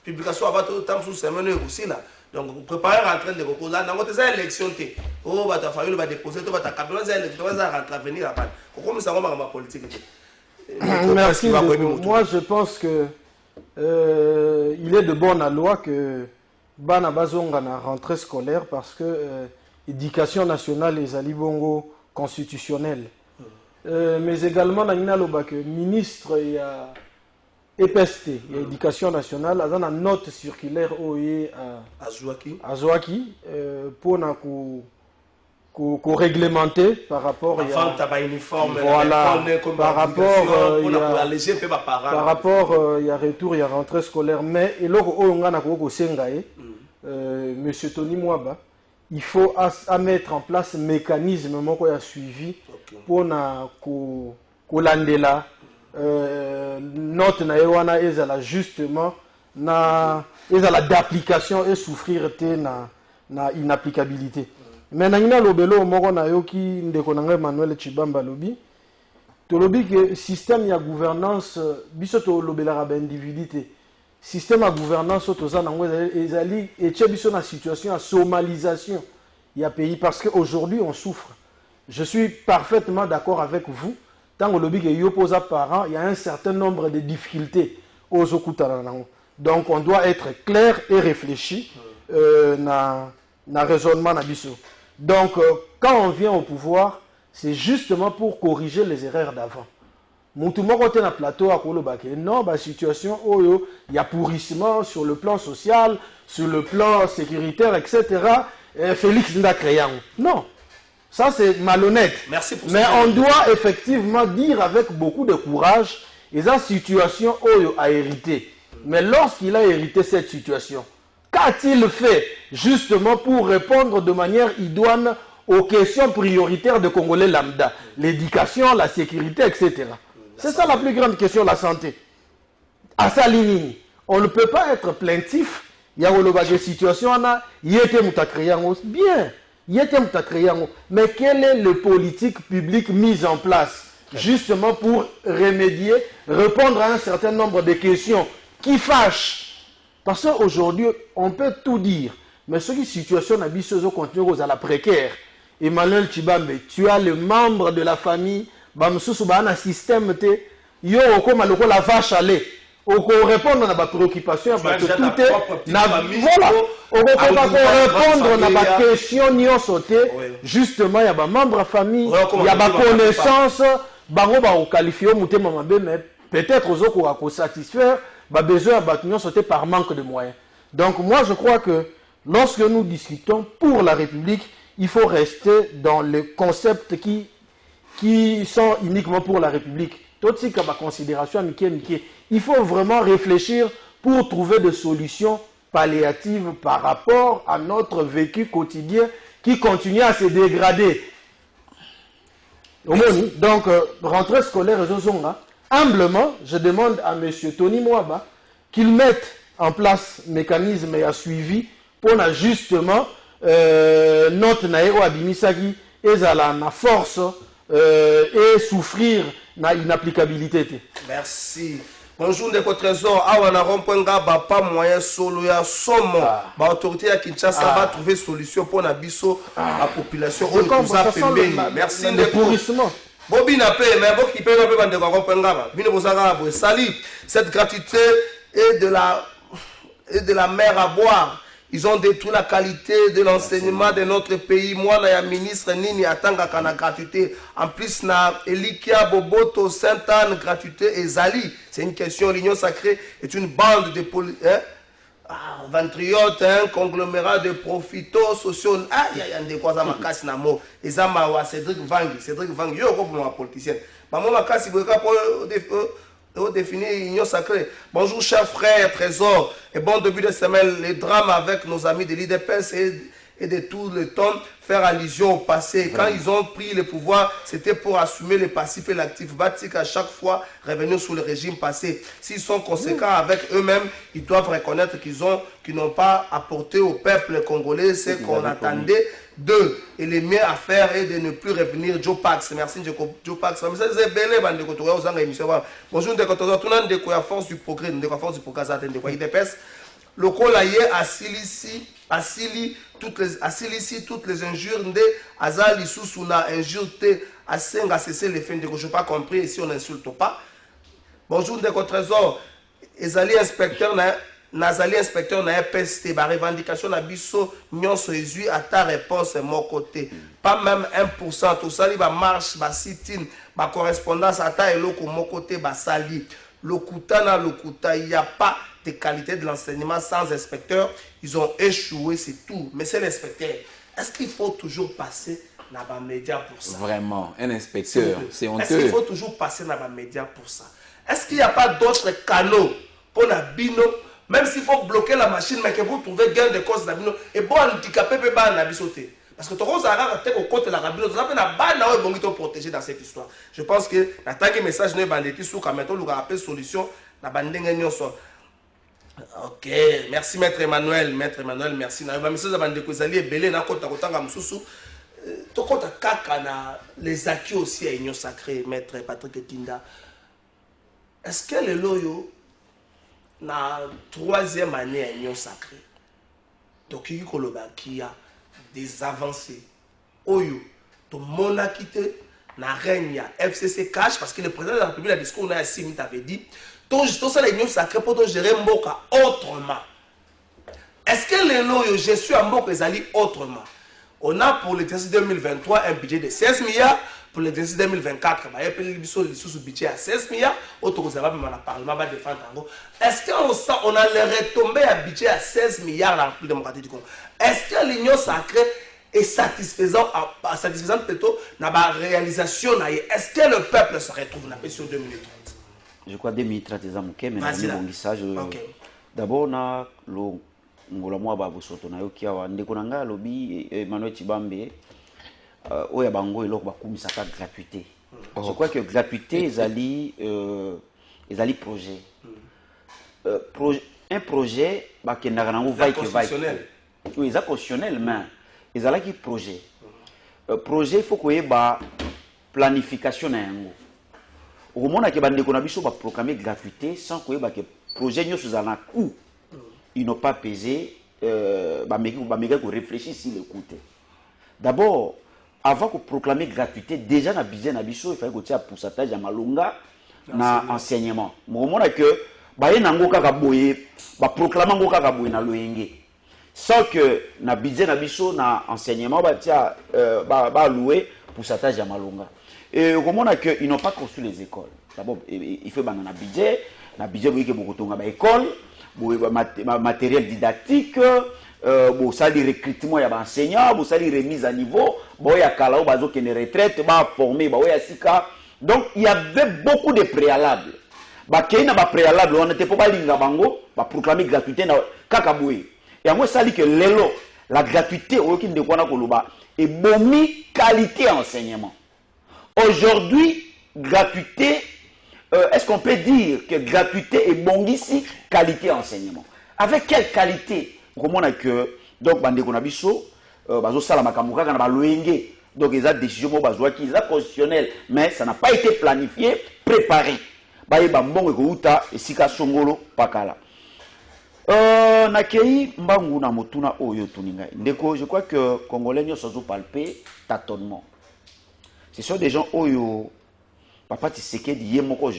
Speaker 2: Publication avant tout le temps sous semaine aussi là. Donc préparer la rentrée de cours là. Dans votre élection oh bah t'as fallu le déposer tout bah t'as capable les élections va rentrer venir là-bas. Comment ça va ma politique?
Speaker 4: Merci. Moi je pense que il est de bonne loi que Bana Bazonga na rentrée scolaire parce que éducation nationale et Zalibongo constitutionnelle. Mais également, le ministre il y a EPST, il y a éducation nationale, il y a une note circulaire à Zouaki pour réglementer par rapport à
Speaker 2: uniforme,
Speaker 4: voilà, par rapport il y a retour, il y a rentrée scolaire. Mais il y a M. Tony Mwaba, il faut à mettre en place un mécanisme moko ya suivi pour na kolandela note na ewana ezala justement na ezala d'application et souffrir te na inapplicabilité. Mais nangina lobelo moko na yoki ndeko na Emmanuel Chibamba lobi to lobi que système ya gouvernance biso to lobela ba individualité système à gouvernance autoza nango ezali etie biso na situation à somalisation ya pays parce qu'aujourd'hui on souffre. Je suis parfaitement d'accord avec vous. Tant que lobby est opposé parents, il y a un certain nombre de difficultés aux okutana nango. Donc on doit être clair et réfléchi na raisonnement na biso. Donc quand on vient au pouvoir, c'est justement pour corriger les erreurs d'avant. Mutu moko te na plateau à kolobake non ba situation oyo il y a pourrissement sur le plan social, sur le plan sécuritaire, etc. Félix Nda créant. Non, ça c'est malhonnête.
Speaker 2: Merci pour
Speaker 4: mais on doit effectivement dire avec beaucoup de courage et la situation oyo a hérité. Mais lorsqu'il a hérité cette situation, qu'a-t-il fait justement pour répondre de manière idoine aux questions prioritaires de Congolais lambda, l'éducation, la sécurité, etc. C'est ça la plus grande question, la santé. À sa ligne, on ne peut pas être plaintif. Il y a une situation, il y a bien, mais quelle est la politique publique mise en place justement pour remédier, répondre à un certain nombre de questions qui fâchent? Parce qu'aujourd'hui, on peut tout dire, mais ce qui situation n'a pas continue à la précaire. Emmanuel Chibambe, tu as les membres de la famille, un système, yo comme la vache à lait. On répondre à ma préoccupation, voilà, on répondre à ma question, n'y sauté. Justement, il y a des membres de la famille, il y a des connaissances, mais peut-être aux autres qui satisfaire, besoin de sauter par manque de moyens. Donc, moi, je crois que lorsque nous discutons pour la République, il faut rester dans les concepts qui sont uniquement pour la République. Tout ce qui est considération, il faut vraiment réfléchir pour trouver des solutions palliatives par rapport à notre vécu quotidien qui continue à se dégrader. Donc, rentrée scolaire, humblement, je demande à M. Tony Mwaba qu'il mette en place un mécanisme et un suivi pour justement notre naïro abimisaki et la force et souffrir na inapplicabilité.
Speaker 2: Merci. Bonjour Ndeko Trésor. Awa na rompenga ba pas moyen solo ya somo. Ba autorité ya Kinshasa va trouver solution pour na biso la population on nous a pembeni. Merci Ndeko. Bobi na paix mais boki paix na paix bande ko rompenga ba. Bino bozaka bo salut. Cette gratuité est de la mer à boire. Ils ont détruit la qualité de l'enseignement de notre pays. Moi, na ya ministre Nini Atanga kana gratuité. En plus, na Elikia Boboto Sainte-Anne gratuité et Zali. C'est une question. L'Union sacrée est une bande de ventriotes, conglomérat de profitaux sociaux. Ah, il y a des quoi ça m'a cassé na mot. Et ça m'a Cédric Vangi. Yo comme un politicien. Maman m'a cassé pour définir l'union sacrée. Bonjour chers frères, trésors et bon début de semaine. Les drames avec nos amis de l'IDPS et de tout le temps faire allusion au passé. Quand ils ont pris le pouvoir, c'était pour assumer le passif et l'actif. Batik à chaque fois revenir sous le régime passé. S'ils sont conséquents avec eux-mêmes, ils doivent reconnaître qu'ils n'ont pas apporté au peuple congolais ce qu'on attendait d'eux. Et le mieux à faire est de ne plus revenir. Joe Pax, merci Joe Pax. C'est belé bande ko to za émission. Bonjour de ko to tout nan de ko force du progrès, de ko force du progrès ça de ko IDPS. Le colayer assili toutes les injures de azali susuna injure asenga cesser les fins de que je pas compris ici on n'insulte pas. Bonjour de ko trésor ezali inspecteur na PST ba revendication na biso nyonso ezui ata réponse mon côté pas même 1% tout ça li ba marche ba sit-in ba correspondance ata eloko mon côté ba sali lokuta il y a pas de qualité de l'enseignement sans inspecteur. Ils ont échoué, c'est tout. Mais c'est l'inspecteur. Est-ce qu'il faut toujours passer dans les médias pour ça?
Speaker 5: Vraiment, un inspecteur, c'est honteux.
Speaker 2: Est-ce qu'il faut toujours passer dans les médias pour ça? Est-ce qu'il n'y a pas d'autres canaux pour la bino même s'il faut bloquer la machine, mais que vous trouvez gain de cause d'abino, et bon handicapé peut pas en sauter. Parce que tu as un côté la rabino, tu as un bon qui protégé dans cette histoire. Je pense que l'attaque message ne va pas sous quand on a appelé solution, la bande ok, merci Maître Emmanuel, merci. Na ba message bande ko zali ebele na kota kotanga mususu. To kota kaka na les acquis aussi à union sacrée Maître Patrick Tinda. Est-ce que le loyo na troisième année à union sacrée? Donc il y a des avancées. Oyo to mona quitté na règne FCC cash parce que le président de la République a discours on a 6 minutes avait dit tout ça l'union sacrée pour gérer Mboka autrement. Est-ce que les lois je suis à Mboka ezali autrement? On a pour l'exercice 2023 un budget de 16 milliards, pour l'exercice 2024 il y a un budget à 16 milliards, autre chose va même parlement va défendre. Est-ce qu'on a les retombées à budget à 16 milliards dans la République démocratique du Congo? Est-ce que l'union sacrée est satisfaisante plutôt dans la réalisation? Est-ce que le peuple se retrouve dans la question 2 minutes?
Speaker 3: Je crois 2 minutes 30 mais bon message. D'abord, na lo ngola mwa ba bosoto na yo kia wa ndeko nanga lobi Emmanuel Chibambe oya bango eloko bakumisa ka gratuité. Je crois que gratuité ezali projet. Un projet ba kendaka nango vai que vai. Oui, c'est constitutionnel mais ezala ki projet. Projet faut que ba planification na yango. Au moment où bande na biso ba proclamer gratuité sans que ba que projet nyo sous un coût ils n'ont pas pesé ba méga ko réfléchir sur le coût. D'abord avant de proclamer gratuité déjà na budget na biso il fallait que tu aies pourcentage ya malunga na enseignement. Au moment que ba ye nango kaka boye ba proclamer ngo kaka boye na loyenge sans que na budget na biso na enseignement ba tia ba louer pourcentage ya malunga. Et au moment que ils n'ont pas construit les écoles. D'abord, il faut un budget. Un budget qui est beaucoup de école, matériel didactique, ça les recrutement, il y a enseignants, ça les remise à niveau, il y a calao, il y a retraite, formé, il y a sika. Donc il y avait beaucoup de préalables. Il y a des préalables, on n'était pas linga bango, proclamer gratuité na kakaboué. Et moi ça dit que l'élo, la gratuité au lieu de quoi na koloba, et bomi qualité enseignement. Aujourd'hui, gratuité, est-ce qu'on peut dire que gratuité est bon ici, qualité enseignement? Avec quelle qualité? Comment on a que, donc, bande konabiso, bazo salama kamuka kana baloenge, donc ils ont décision bazo qui est constitutionnel, mais ça n'a pas été planifié, préparé. Baye bambongo kouta et sika songolo pakala. Nakei mbangu na motuna oyo tuninga. Ndeko, je crois que Congolais n'y sont palpé tâtonnement. Ce sont des gens oyo papa Tshisekedi yemoko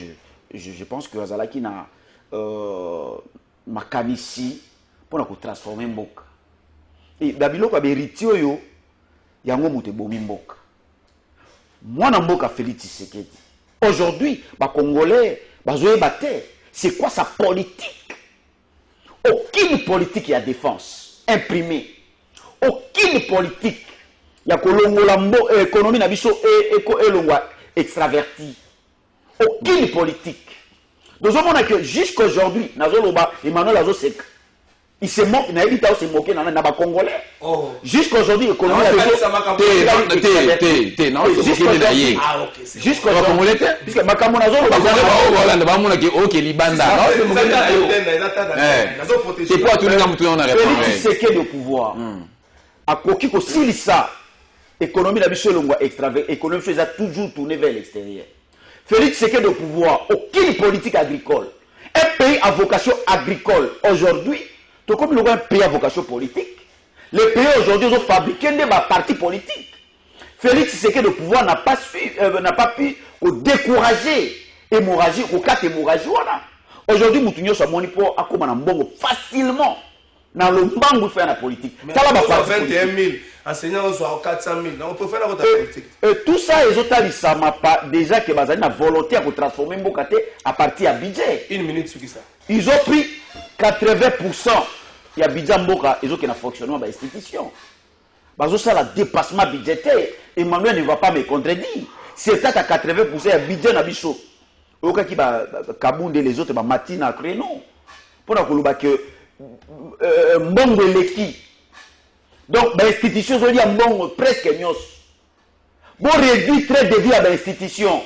Speaker 3: je pense que azalaki na makanisi pour ko transformer mboka. Et babiloko ba héritier oyo yango muté bomi mboka. Mwana mboka Félix Tshisekedi. Aujourd'hui, ba Congolais bazoye baté, c'est quoi sa politique? Aucune politique ya défense imprimée. Aucune politique ya kolongola économie na biso elongwa extraverti. Aucune politique. Nous avons que jusqu'à aujourd'hui, Emmanuel Azosek, il se moque, il se moqué dans les Congolais. Jusqu'à aujourd'hui, l'économie jusqu'à aujourd'hui, puisque Makamonazo, c'est que de pouvoir. À quoi qu'il y ça, l'économie a toujours tourné vers l'extérieur. Félix Tshisekedi de pouvoir, aucune politique agricole. Un pays à vocation agricole. Aujourd'hui, tout comme un pays à vocation politique, les pays aujourd'hui ont fabriqué des partis politiques. Félix Tshisekedi de pouvoir n'a pas pu décourager l'hémorragie, au cas d'hémorragie. Aujourd'hui, nous sommes facilement dans le banc de faire la politique.
Speaker 2: Mais on a 21 000 enseignants, on a 400 000. On peut faire la politique.
Speaker 3: Tout ça, ça m'a pas déjà que Bazali a volonté à transformer Mbokate à partir de budget.
Speaker 2: Une minute sur ça.
Speaker 3: Ils ont pris 80%. Il y a budget Mboka, ils ont un fonctionnement de l'institution. Ça, le dépassement budgétaire, Emmanuel ne va pas me contredire. C'est ça à 80%, il y a budget Nabiso. Au cas qui va Kabounde les autres, Matina, créneau. pour la que mbongo eleki. Donc l'institution zoli mbongo presque nyos. Bon réduit très de vie à l'institution.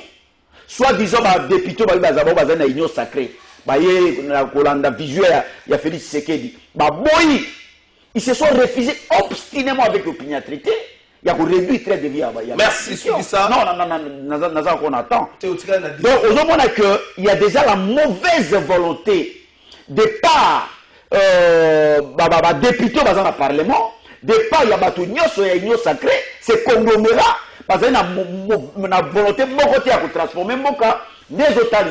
Speaker 3: Soit disons ba député ba bazabo bazana union sacrée. Ba yé na kolanda visuel ya Félix Tshisekedi. Ba boyi ils se sont refusés obstinément avec l'opiniâtreté. Il y a réduit très de vie à Bahia.
Speaker 2: Merci, ça.
Speaker 3: Non, on attend. Donc, aujourd'hui, il y a déjà la mauvaise volonté de part député dans le Parlement, de part, il y a une sacrée, c'est conglomérat, parce qu'il y a une volonté de transformer des autres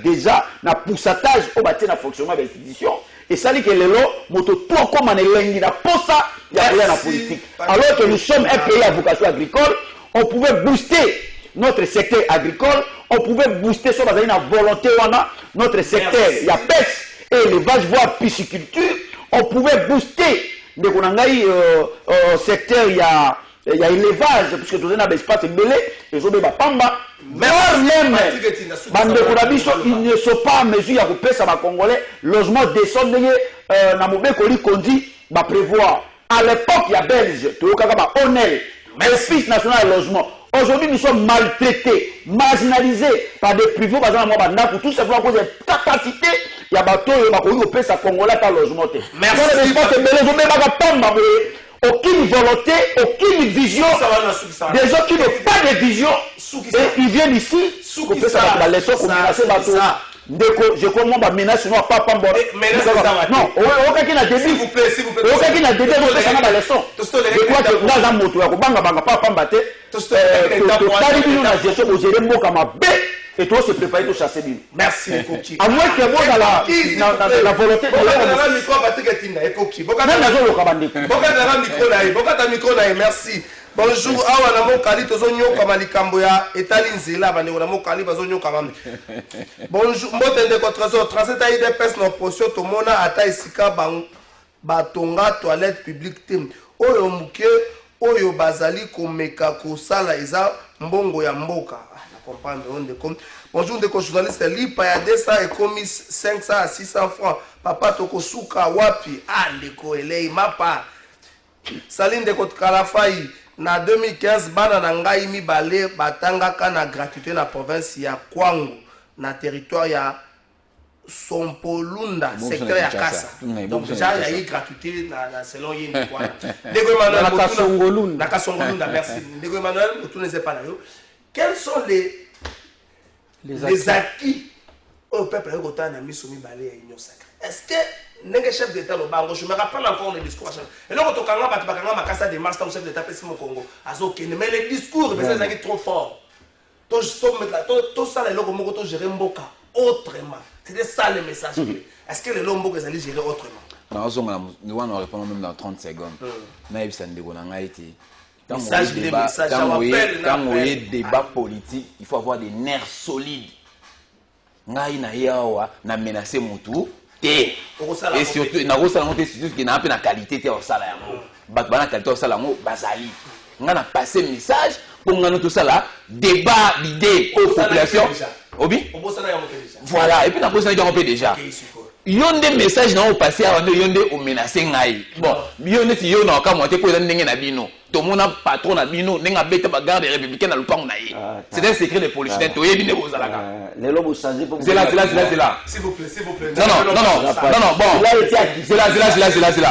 Speaker 3: déjà, na poussatage au bâti na fonctionnement de l'institution. Et ça dit que les lots, moto tout comme on est là, pour ça, il y a rien en politique. Alors que nous sommes un pays à vocation agricole, on pouvait booster notre secteur agricole, on pouvait booster sur la volonté, notre secteur, il y a pêche et élevage, voire pisciculture, on pouvait booster le secteur, il y a élevage, puisque tout le monde a espace mêlé, et je vais pamba. Même, ils ne sont pas en mesure de couper ça, Congolais, logement décent, na mobile Kondi, va prévoir. À l'époque, il y a Belge, Onel, Office national de logement. Aujourd'hui, nous sommes maltraités, marginalisés par des privés, par exemple, pour tout simplement à cause de capacité, il y a bateau, il y a couper ça, Congolais, par logement. Merci. Aucune volonté, aucune vision. Des gens qui n'ont pas de vision, et ils viennent ici, je commence à menacer, non, pas non, aucun qui n'a débit. S'il vous plaît, aucun qui n'a débit, ça n'a pas de leçon. Je crois que dans un mot, tu vas pas pambater. Et toi, se préparer pour chasser lui.
Speaker 2: Merci, Koki.
Speaker 3: À moins que vous, dans la volonté
Speaker 2: de merci. Bonjour, awa na mokali tozonyo kama likambo ya etali nzela bandeko na mokali bazonyo kama. Bonjour, mbotende ko trésor 37 IDPS na opposition tomona ata esika batonga toilette publique tem. Oyo muke oyo bazali komeka kosala eza mbongo ya mboka. Comprendre on comme bonjour de journaliste lipa ya 200 et commis 500 à 600 francs papa tokosuka wapi ndeko elei mapa Saline de Kalafai na 2015 bana na ngai mibale batangaka na gratuité na province ya Kwango na territoire ya Sompolunda secteur ya Kasa donc déjà il y a eu gratuité na selon yini kwa Ndeko Emmanuel na Kasongolunda merci Ndeko Emmanuel tu ne sais pas là quels sont les acquis au peuple de Gotan a mis sur Mibale et Union Sacrée? Est-ce que n'est chef d'État au Bango? Je me rappelle encore le discours. Et là, quand on a Makassa de Mars, chef d'État au Congo, mais les discours, c'est trop fort. Tout ça, les logos Mogoto gérer Mboka autrement. C'était ça le message. Est-ce que les logos allaient gérer autrement?
Speaker 5: Nous allons répondre même dans 30 secondes. Naïb Sandego Nangaïti. Quand on est débat politique, il faut avoir des nerfs solides. Ngai na yawa na menacer mutu et surtout na rosa na monter surtout qui na peu na qualité te osala yango. Bat bana qualité osala yango bazali. Nga na passer message pour nga tout ça là débat d'idées aux populations. Obi? Voilà et puis na poser na yango déjà. Yonde message na au passer avant yonde au menacer ngai. Bon, yonde si yo na ka monter ko ndenge na bino. Tout le monde a patron à bino, n'est pas bête bagarre des républicains dans le pang naïe. C'est un secret de politiciens. Tu es bien aux alagas.
Speaker 3: Les lobes changés pour.
Speaker 5: C'est là.
Speaker 2: S'il vous plaît.
Speaker 5: Non, bon. C'est là.
Speaker 3: Il a été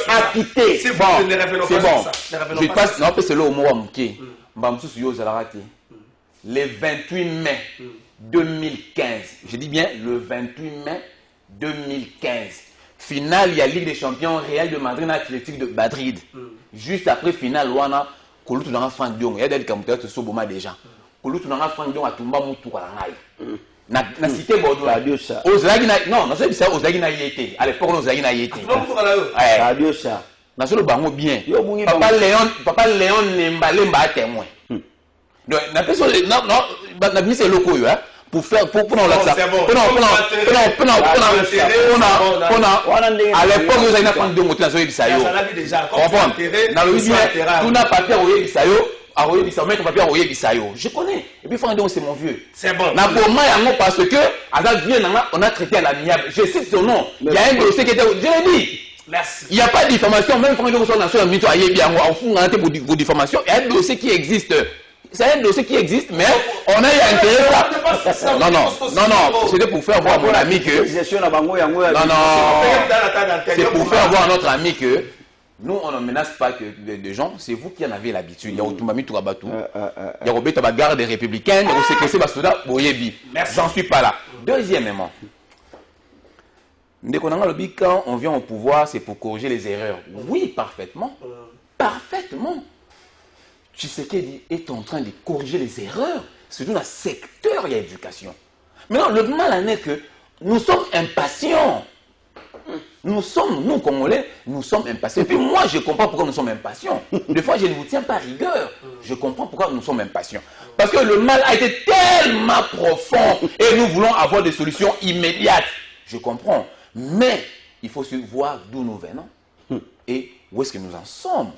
Speaker 3: acquitté.
Speaker 5: C'est bon. Je passe, non, c'est là au mot amouké. Mbamsous yo zalarati. Le 28 mai 2015. Je dis bien le 28 mai 2015. Finale, il y a Ligue des Champions Real de Madrid, Athletic de Madrid. Juste après finale, Wana, Kolutu dans Franck Dion, il y a des campagnes de Soboma déjà. Kolutu dans Franck Dion a Tumba Moutou à la na cité Bordeaux. Non, c'est ça, aux Zagina y était. À l'époque, aux Zagina y était.
Speaker 3: Radio ça.
Speaker 5: Na solo bango bien. Papa Léon Lemba à témoin. Donc, na personne, non, na mis c'est locaux, hein. Pour faire pour à l'époque nous avons fait deux mots dans ce bisayo comprendre dans le tout n'a pas fait au bisayo Je connais. Et puis, Fandon, c'est mon vieux.
Speaker 2: C'est bon.
Speaker 5: Parce que, on a traité à l'amiable. Je cite son nom. Il y a un dossier qui était. Je l'ai dit.
Speaker 2: Merci.
Speaker 5: Il n'y a pas de diffamation. Même quand on est en train de diffamation, il y a un dossier qui existe. C'est un dossier qui existe, mais on a eu intérêt. Non. C'était pour faire voir à mon ami que. C'est pour faire voir à notre ami que. Nous, on ne menace pas que des gens, c'est vous qui en avez l'habitude. Il y a Otumami Tourabatou, il y a Roberto Bagarre des Républicains, il y a Osekese Basouda, Boyebi. J'en suis pas là. Deuxièmement, quand on vient au pouvoir, c'est pour corriger les erreurs. Oui, parfaitement. Parfaitement. Tshisekedi est en train de corriger les erreurs, surtout dans le secteur de l'éducation. Maintenant, le mal est que nous sommes impatients. Nous, Congolais, nous sommes impatients. Et puis moi, je comprends pourquoi nous sommes impatients. Des fois, je ne vous tiens pas rigueur. Je comprends pourquoi nous sommes impatients. Parce que le mal a été tellement profond et nous voulons avoir des solutions immédiates. Je comprends. Mais il faut voir d'où nous venons et où est-ce que nous en sommes.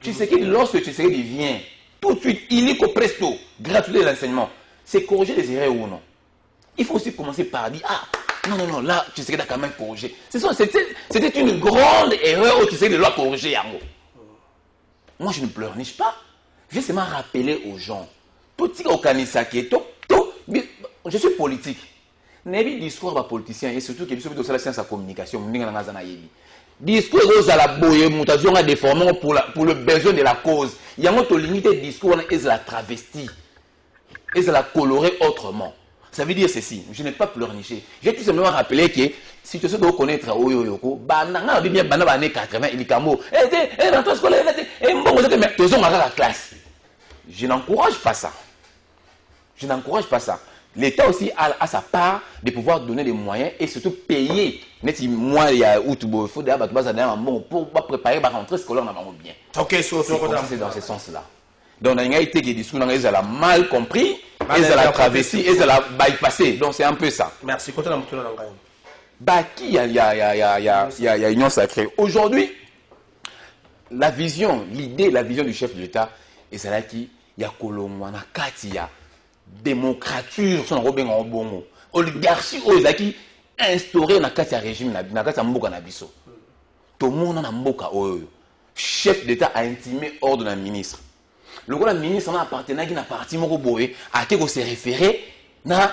Speaker 5: Tu sais que lorsque tu sais qu'il vient, tout de suite, illico presto, gratuité de l'enseignement, c'est corriger les erreurs ou non. Il faut aussi commencer par dire, non, là, tu sais qu'il a quand même corrigé. C'était une grande erreur où tu sais que loi corrigé. Moi, je ne pleurniche pas. Je vais seulement rappeler aux gens. Je suis politique. Nebi discours à politicien et surtout qu'il y a la science à communication. Discours à la boye, mutation à déformer pour le besoin de la cause. Il y a une limite de discours et la travestie. Et la colorer autrement. Ça veut dire ceci, je n'ai pas pleurniché. J'ai tout simplement rappelé que si tu sais de connaître Oyoyoko, années 80, il est rentrez scolaire, la classe. Je n'encourage pas ça. Je n'encourage pas ça. L'État aussi a sa part de pouvoir donner des moyens et surtout payer. Moi, il y a il faut pour préparer la rentrée scolaire bien.
Speaker 2: Ok,
Speaker 5: c'est dans ce sens-là. Donc, il y a été des discours, ils ont mal compris, ils ont travesti, ils ont bypassé. Donc, c'est un peu ça.
Speaker 2: Merci.
Speaker 5: Il y a union sacrée. Aujourd'hui, la vision du chef de l'État, et c'est là qu'il y a Kolomwana, Katia, démocrature, son robin en bongo, oligarchie, qui instauré dans le régime, dans le Mboka Nabiso. Tout le monde a Mboka. Chef d'État a intimé ordre d'un ministre. Le ministre a appartenu à un parti à qui se référer à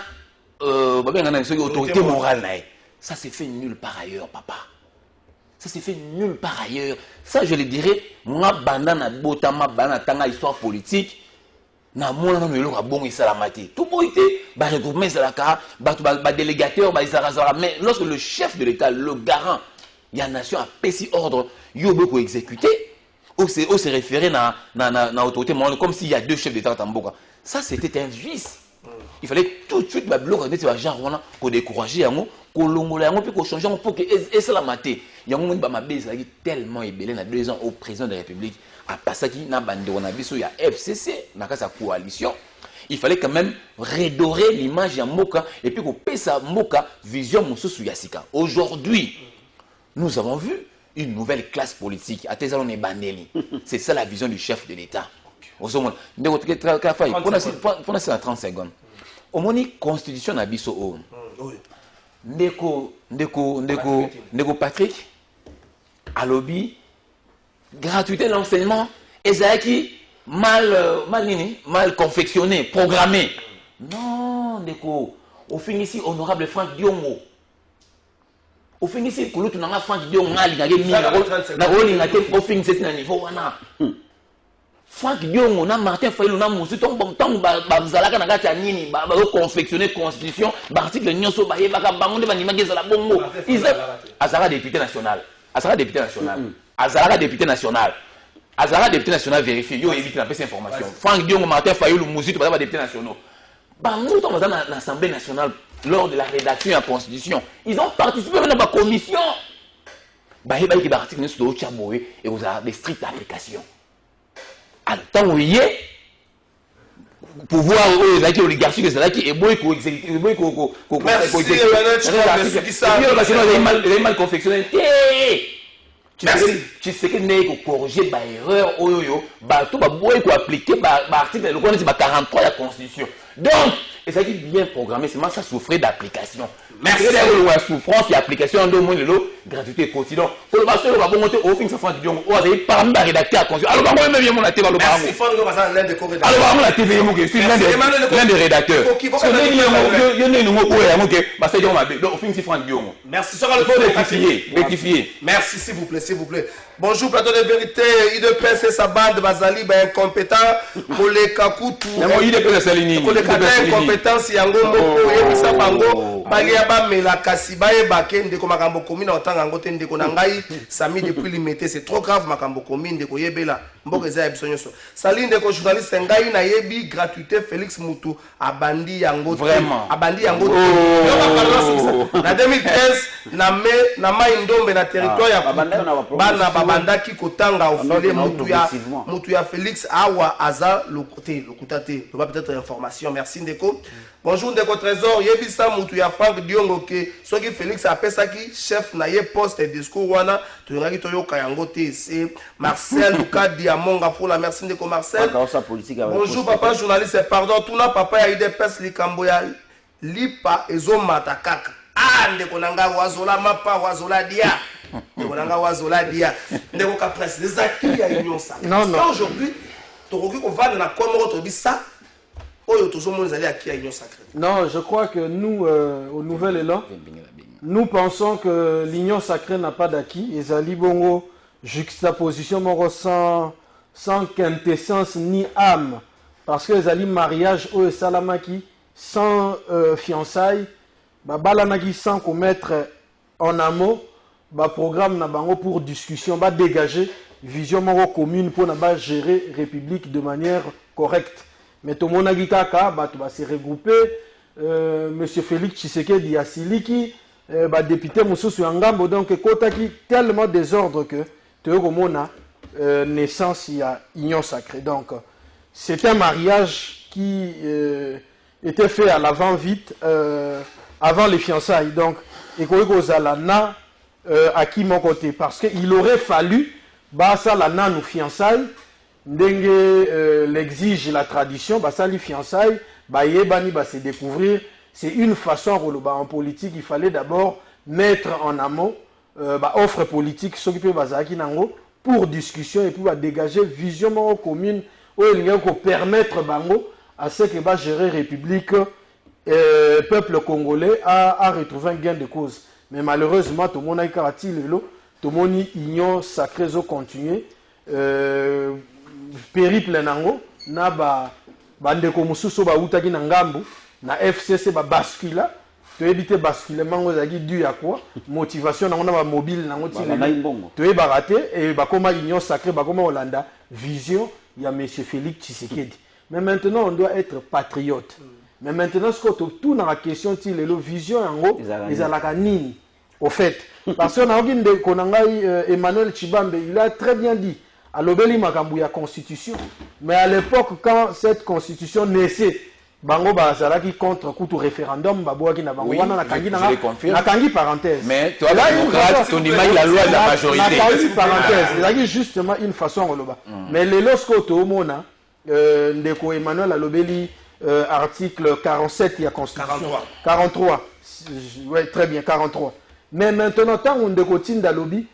Speaker 5: l'autorité morale. Ça s'est fait nulle part ailleurs, papa. Ça s'est fait nulle part ailleurs. Ça, je le dirais, moi, bandana botama, bandana tanga histoire politique, na mona no yelo bon isalamati. Tout pour été, regroupement isalaka, délégateur, mais lorsque le chef de l'État, le garant, il y a une nation a péci ordre, il y a beaucoup exécuté. Ou se référer à l'autorité morale comme s'il y a deux chefs d'État en Mboka. Ça, c'était un vice. Il fallait tout de suite pour décourager, pour changer, pour que ça la maté. Il y a un moment qui tellement ébélé dans 2 ans au président de la République. À passer qui n'a pas de FCC, dans sa coalition. Il fallait quand même redorer l'image de Mboka et puis qu'on paie sa Mboka vision Moussou Yassika. Aujourd'hui, nous avons vu une nouvelle classe politique. C'est ça la vision du chef de l'État. Pendant 30 secondes. Au moins, constitution na biso Ndeko Patrick, Alobi, gratuité de l'enseignement, et mal confectionné, programmé. Non, Ndeko, au fin ici, honorable Franck Diongo. Au fin ici, Kouloutou n'a Franck Diongo, Franck Diongo, Martin Fayou, Moussou, confectionner constitution, l'article Nyonso, Azara député national. Azara député national. Azara député national. Azara député national vérifié. Yo évite la petite information. Franck Diongo, Martin Fayou, Moussou, député national. Nous sommes dans l'Assemblée nationale lors de la rédaction de la Constitution. Ils ont participé dans la commission. Ils articles et vous avez des strictes applications. Tant où il est, pouvoir aux oligarchies que c'est là qui est beau et qu'on exécute.
Speaker 2: Merci,
Speaker 5: mal confectionné. Tu sais que n'est que corriger par erreur, tout va appliquer l'article 43 de la Constitution. Donc, et ça dit bien programmé, c'est moi ça souffrait d'application. Merci. La souffrance et l'application de moins de l'eau, gratuité continue. Pour le master, on va monter au fin de sa fin de Dion. On va parmi les rédacteurs à constitution. Alors, moi, même mon athée,
Speaker 2: merci, Fondou, l'un des co-rédacteurs.
Speaker 5: Alors, moi, la TV, je suis l'un des rédacteurs. Parce que il y a un nouveau poème, ok, bah, c'est Dion, au fin de sa fin de Dion.
Speaker 2: Merci,
Speaker 5: ça va le faire rectifier.
Speaker 2: Merci, s'il vous plaît, s'il vous plaît. Bonjour, plateau de vérité. IDPS et sa bande, Bazali, incompétent. Pour les Kakutu. Pour les incompétence, Yango, Moko, Yebisa Bango, Baliaba, Melakasi, Baye, Baken, Ndeko Makambo Komine, Otanga, Ngoten, Ndeko Nangai, Sami depuis limité. C'est trop grave, Makambo Komine, Ndeko Yebela, Mbokeza Ebsonyoso. Saline, Ndeko journaliste, Ngai, Nayebi, gratuité, Félix Moutou, Abandi Yango.
Speaker 5: Vraiment.
Speaker 2: Abandi Yango. Na 2015, na Indombe, na territoire ya Bana Babandaki Kotanga, Ofele, Moutou ya Félix, Awa, Aza, Lokutate. On va peut-être information. Merci Ndeko. Bonjour Ndeko Trésor, Yebisa Moutou ya Franck Diongo, Soki Félix Apesaki, chef na ye poste et discours wana, Toyongaki Toyo Kayangote, c'est Marcel Luka Diamonga pour la merci Ndeko Marcel. Bonjour papa journaliste, pardon, tout na papa ya IDPS Likambo ya Lipa Ezo Matakaka. Ah, Ndeko Nanga Wazola Mapa Wazola Dia. Ndeko Nanga Wazola Dia. Ndeko ka presse des acquis à Union Sacrée.
Speaker 4: Non, non.
Speaker 2: Aujourd'hui, Toroki ko va na Komoro Tobi ça.
Speaker 4: Non, je crois que nous, au Nouvel Élan, nous pensons que l'union sacrée n'a pas d'acquis. Et ça bongo juxtaposition sans quintessence ni âme. Parce que les mariage au Salamaki sans fiançailles, balanaki sans commettre en amour, programme na bango pour discussion, dégager vision commune pour gérer la République de manière correcte. Mais tout le monde a dit que se regrouper. M. Félix Tshisekedi Yasiliki, député Moussou Yangambo, donc Kotaki, tellement désordre que tu as naissance, il y a union sacrée. Donc, c'est un mariage qui était fait à l'avant-vite, avant les fiançailles. Donc, et Zalana à qui mon côté. Parce qu'il aurait fallu, ça la nous fiançailles. L'exige la tradition, ça les fiançailles, se découvrir. C'est une façon en politique, il fallait d'abord mettre en amont offre politique s'occuper pour discussion et pour dégager vision commune où il y a permettre à ce que gérer la République peuple congolais à retrouver un gain de cause. Mais malheureusement, tout le monde a tout le monde union sacrée continuer. Périple nango na bandeko mususu utaki na ngambu na FCC bascula to éviter basculement ozaki dû à quoi motivation nango na mobile nango to baraté et koma union sacrée koma Hollanda vision il y a monsieur Félix Tshisekedi. Mais maintenant on doit être patriote. Mais maintenant ce que tout dans la question le vision yango les alakanini au fait parce que na nginde konangai Emmanuel Chibambe il a très bien dit à l'obéli makambu ya constitution, mais à l'époque quand cette constitution naissait, bango bazalaki contre kutu référendum baboaki na bango wana na kangi parenthèse.
Speaker 5: Mais toi là on imagine la loi de la majorité.
Speaker 4: Na kangi parenthèse, c'est justement une façon roloba. Mais les lorsque to mona ndeko Emmanuel alobeli article 47 il y a constitution 43. Ouais, très bien 43. Mais maintenant tant on ndeko tinda lobby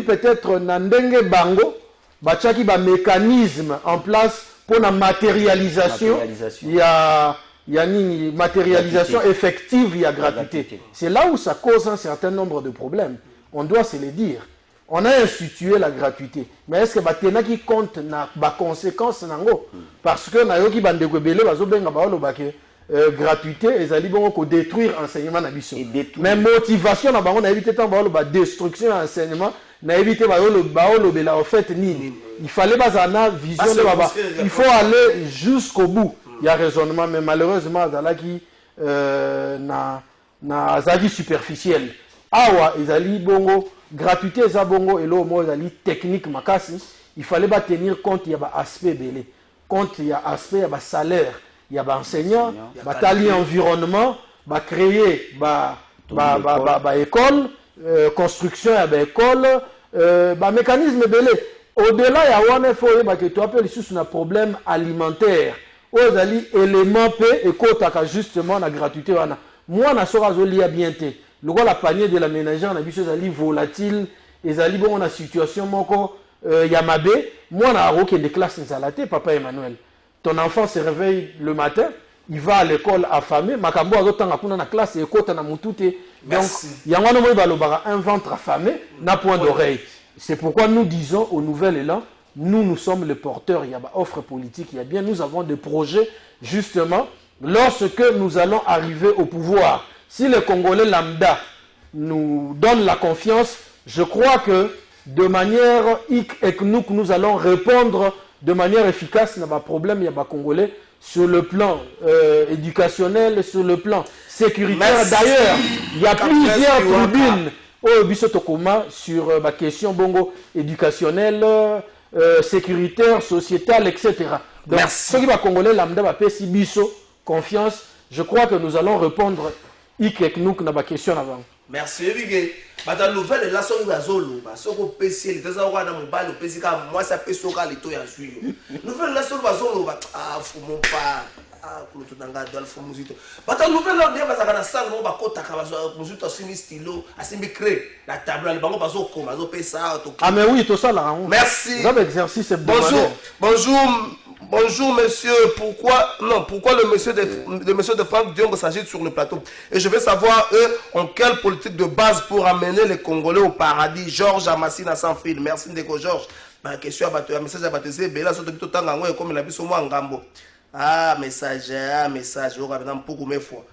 Speaker 4: peut-être na ndenge bango bachaki mécanisme en place pour la matérialisation. Il y a une matérialisation effective, il y a gratuité. C'est là où ça cause un certain nombre de problèmes. On doit se le dire. On a institué la gratuité. Mais est-ce que batena qui compte na conséquences nango parce que na yoki bande ko belé bazo benga ba lo bake gratuité ezali bongo ko détruire enseignement na biso. Mais motivation na bango na éviter tant ba lo ba destruction enseignement. En fait, il fallait pas en vision il faut aller jusqu'au bout. Il y a raisonnement, mais malheureusement, Zalaki na zaki superficiel. Awa, Ezali bongo, gratuité za bongo, et là, moi, Ezali technique makasi. Il fallait pas tenir compte, il y a aspect belé. Compte, il y a aspect, il y a salaire, il y a enseignant, il environnement, créer école. Construction à l'école, mécanisme belé au-delà ya wana faut yeba que tu appelles sous un problème alimentaire aux ali élément pe et kotaka justement la gratuité wana moi na sora zolia bien te le la panier de la ménagère na biso ali volatile ezali bon na situation moko ya mabe moi na roke de classe nzalate papa Emmanuel ton enfant se réveille le matin il va à l'école affamé makambo azotanga kuna na classe et kota na mutute donc yangwana moi balobara un ventre affamé na point d'oreille. C'est pourquoi nous disons au nouvel élan, nous sommes les porteurs, il y a une offre politique, il y a bien, nous avons des projets, justement, lorsque nous allons arriver au pouvoir. Si les Congolais lambda nous donnent la confiance, je crois que de manière nous allons répondre de manière efficace, il y a un problème, il y a un Congolais, sur le plan éducationnel, sur le plan sécuritaire. D'ailleurs, il y a plusieurs tribunes au Bissotokoma sur ma question bongo éducationnelle, sécuritaire, sociétale, etc. Donc, ceux qui va congolais lambda va payer si biso confiance, je crois que nous allons répondre ikeknouk na ma question avant.
Speaker 2: Merci Bigé. Bata nouvelle la songi bazolo, ba soko PC les tesa wana mobile PC ka moi ça peut soka lito ya zuyo. Nouvelle la songi bazolo ba faut mon pas kuloto nanga Adolphe Muzito. Bata nouvelle la ndeba zakana sango ba kota ka bazo Muzito asimi stylo, asimi cré la table le bango bazo koma bazo pesa to.
Speaker 4: Ah mais oui, tout ça là.
Speaker 2: Merci.
Speaker 4: Dans l'exercice
Speaker 2: Bonjour monsieur, pourquoi le monsieur de Franck Diongo s'agit sur le plateau? Et je veux savoir eux ont quelle politique de base pour amener les Congolais au paradis. Georges Amassina sans fil. Merci Ndeko Georges. Ma question à message à baptiser Bella so depuis tout temps ngamo comme la biso moi ngambo. Message, on va dans beaucoup mes fois.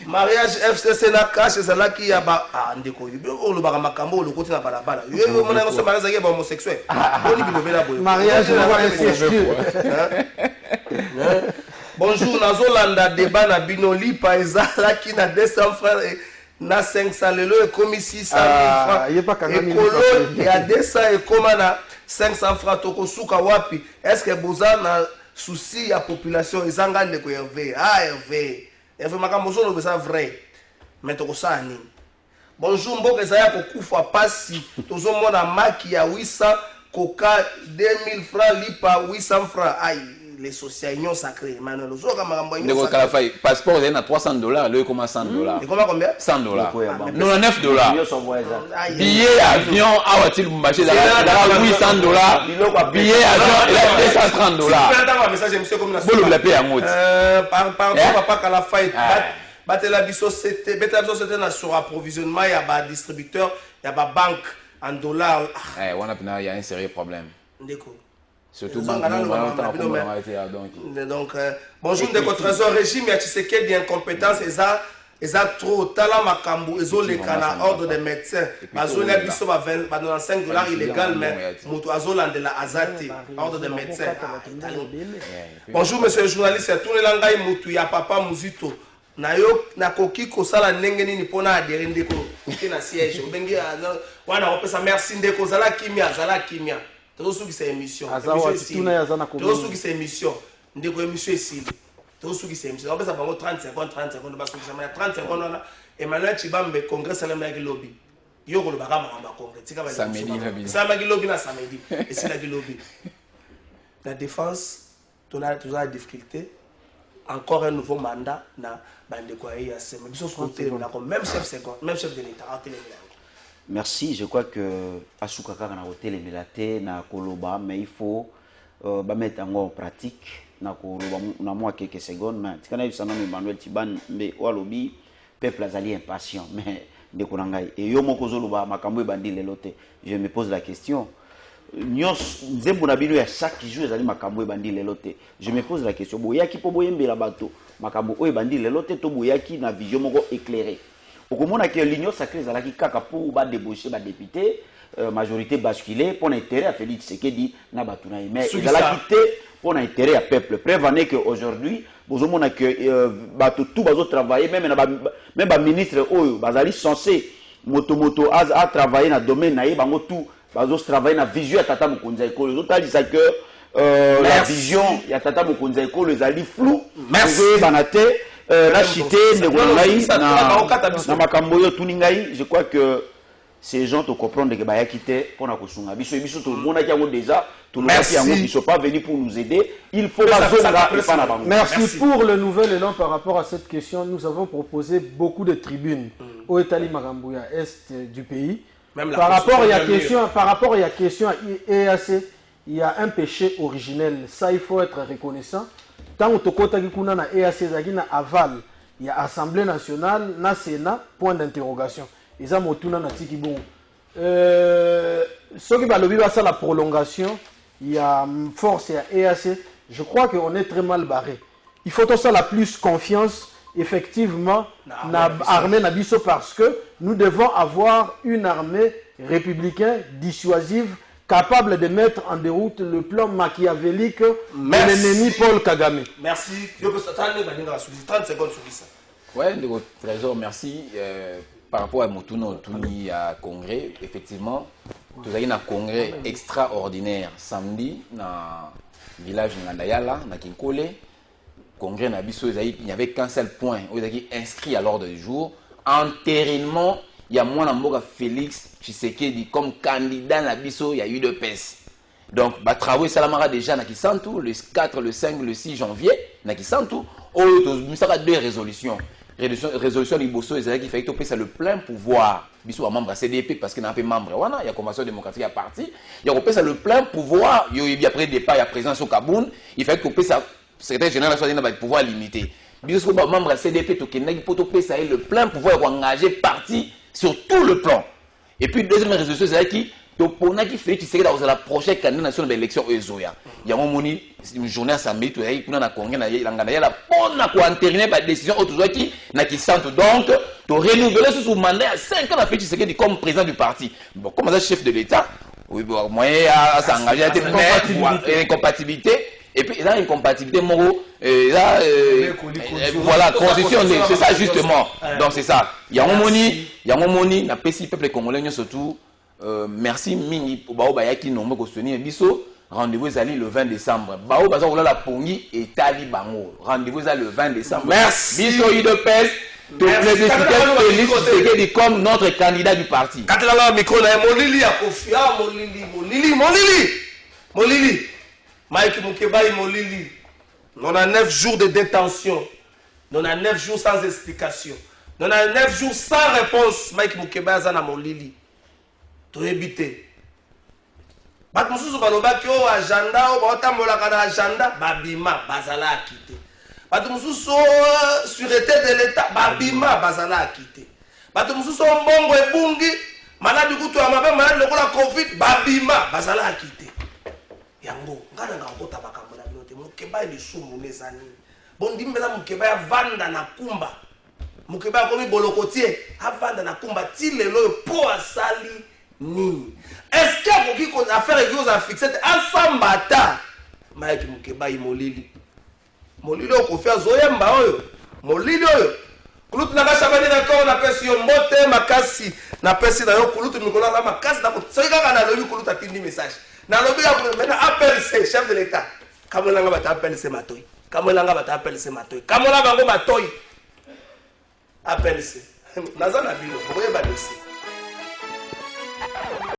Speaker 2: Mariage FCC na cache ezala ki ya ba ndeko o lo ba makambo lo côté na balabala yo mona no se mariage ya ba homosexuel boni bilobela boyo
Speaker 4: mariage
Speaker 2: bonjour nazolanda débat na binoli pa ezala ki na 200 francs na 500 lelo e komi 600 francs ekolo ya 200 e koma na 500 francs toko suka wapi est-ce que boza na souci ya population ezanga ndeko Hervé Hervé et vous m'avez ça vrai. Mais tu as dit bonjour, mboka ezaya kokufa pasi. Tozo mona maki ya 800 coca 2000 francs lipa 800 francs. Aïe, les socialions sacrés. Manuel Ozo kamamba
Speaker 5: ino. Ndeko Kalafai, passeport est à $300, le comment $100.
Speaker 2: Et comment combien?
Speaker 5: $100. $99. Billet avion à Lubumbashi $800. Billet avion il a $230.
Speaker 2: Un message monsieur comme
Speaker 5: Bolo la paix à mot.
Speaker 2: Pardon papa Kalafai. Batela biso c'était na sur approvisionnement il y a ba distributeur, il y a ba banque en dollars.
Speaker 5: Il y a un sérieux problème.
Speaker 2: Ndeko.
Speaker 5: Surtout
Speaker 2: donc bonjour Ndeko Trésor régime ya Tshisekedi d'incompétence eza trop tala makambu ezoleka na ordre des médecins bazolia biso ba $25 illégal mais moto azolandela azate ordre des médecins. Bonjour monsieur le journaliste tourner ngai moto ya papa Muzito na yo nakoki kosala ndenge nini pona adere ndeko ke na siège obengi wana opesa merci ndeko zala kimia tozosukisa émission tozosukisa émission ndeko émission esili tozosukisa émission opesa bango 30 secondes basukisa mana 30 secondes wana Emmanuel Chibambe congrès salama ya lobby yo ko lobaka makamba congrès tika ba samedi lobby na samedi esila lobby la défense tona difficulté encore un nouveau mandat na bandeko ya IAC mais biso côté même chef de l'état a télé.
Speaker 3: Merci, je crois que Asuka kaka na hôtel Melate na koloba mais il faut mettre en pratique na koloba na moi quelques secondes mais tikana yusana Emmanuel Tiban mais walobi peuple azali impatient mais ndeko nangai et yo moko zoloba makambo ebandi lelote je me pose la question nyos nzembo na bino ya chaque jour ezali makambo ebandi lelote je me pose la question boyaki po boyembela bato makambo oyo ebandi lelote to boyaki na vision moko éclairée. Au moment que l'Union sacrée ezalaki kaka pour ba débaucher ba député majorité basculée pour l'intérêt à Félix Tshisekedi na batuna mais ezalaki té pour intérêt à peuple prévenez que aujourd'hui bozomona que bato tout bazo travailler même ba ministre oyo bazali censé moto à travailler na domaine na bango tout bazo travailler na vision ya tata mokonzi ekolo zotalisa que la vision ya tata mokonzi ekolo ezali flou merci banate la chité de Gongai na makambo yo tuningai je crois que ces gens te comprendre que bah quitté pour na kosunga biso tout le monde qui a déjà tout le monde qui a ils sont pas venus pour nous aider, il faut pas
Speaker 4: Merci pour le nouvel élan par rapport à cette question. Nous avons proposé beaucoup de tribunes au Etali Magambouya est du pays. Par rapport à la question à EAC, il y a un péché originel, ça il faut être reconnaissant. Tant que tu as na EAC na aval, il y a Assemblée nationale, na Sénat, point d'interrogation. Ils ont motuna na tiki bon. Ce qui va le vivre ça la prolongation, il y a force et EAC. Je crois qu'on est très mal barré. Il faut tout ça la plus confiance effectivement na armée nabiso parce que nous devons avoir une armée républicaine dissuasive capable de mettre en déroute le plan machiavélique de l'ennemi Paul Kagame.
Speaker 2: Merci. Je peux 30 secondes sur ça.
Speaker 5: Ouais, Trésor, merci. Par rapport à Motuno Tuni à Congrès, effectivement, nous avons un congrès extraordinaire samedi dans le village de Nandayala, dans Kinkole. Congrès Nabiso, il n'y avait qu'un seul point, où il inscrit à l'ordre du jour. Entérinement, il y a moi, Félix Tshisekedi, comme candidat Nabiso, il y a eu de PES. Donc, travaux Salamara déjà, Nakisantou, le 4, le 5, le 6 janvier, Nakisantou, nous avons deux résolutions. Résolution Liboso, il fait que c'est le plein pouvoir. Bissou a membre à CDP parce qu'il n'a pas membre. Il y a la Convention démocratique à parti. Il y a le plein pouvoir. Il y a après départ, il y a présence au Kaboun. Il fait que le secrétaire général soit le pouvoir limité. Bissou a membre à CDP, il a le plein pouvoir d'engager parti sur tout le plan. Et puis, deuxième résolution, c'est qui pour qui fait que dans la prochaine candidature de l'élection Ezoya. Il y a une journée à samedi, il y a un congrès, il y a une entériner par décision autour qui n'a qui sentent donc de renouveler ce mandat à 5 ans à fait Tshisekedi comme président du parti. Bon, comme ça, chef de l'État, oui, bon, moyen à s'engager à une incompatibilité. Et puis, il y a une compatibilité morale. Voilà, constitution, c'est ça justement. Donc, c'est ça. Il y a un moni, il y a un peuple congolais surtout. Merci Mingi pour Bao Bayaki Nombo Kostoni Biso. Rendez-vous le 20 décembre. Bao Baza Ola Pongi et Tali Bango. Rendez-vous le 20 décembre.
Speaker 2: Merci.
Speaker 5: Biso Idepes. De Félix Tshisekedi comme notre candidat du parti.
Speaker 2: Katlala micro na Molili ya Kofia Molili. Mike Mukebai Molili. On a 9 jours de détention. On a 9 jours sans explication. On a 9 jours sans réponse. Mike Mukebai Azana Molili. Éviter. Bat mususu balobaki o agenda o baotambolaka na agenda babima bazala akite. Bat mususu sûreté de l'état babima bazala akite. Bat mususu mbongo ebungi maladi kutu ya mabe maladi lokola covid babima bazala akite. Yango ngana ngakota bakambola binote mukeba elisumu nezani. Bondimbela mukeba ya vanda na kumba. Mukeba komi bolokotie avanda na kumba ti lelo po asali nini. Est-ce qu'il y a affaire qui a fixé ensemble bata Mike Mukeba Molili Molili ko faire zoyemba oyo Molili oyo kulutu na kashabani na ko na pesi yo mbote makasi na pesi na yo kulutu mikola na makasi na ko soika kana lobi kulutu atindi message na lobi ya maintenant appel c'est chef de l'état kamolanga bata appel c'est matoyi kamolanga bata appel c'est matoyi kamola bango matoyi appel c'est nazana bilo boye ba dossier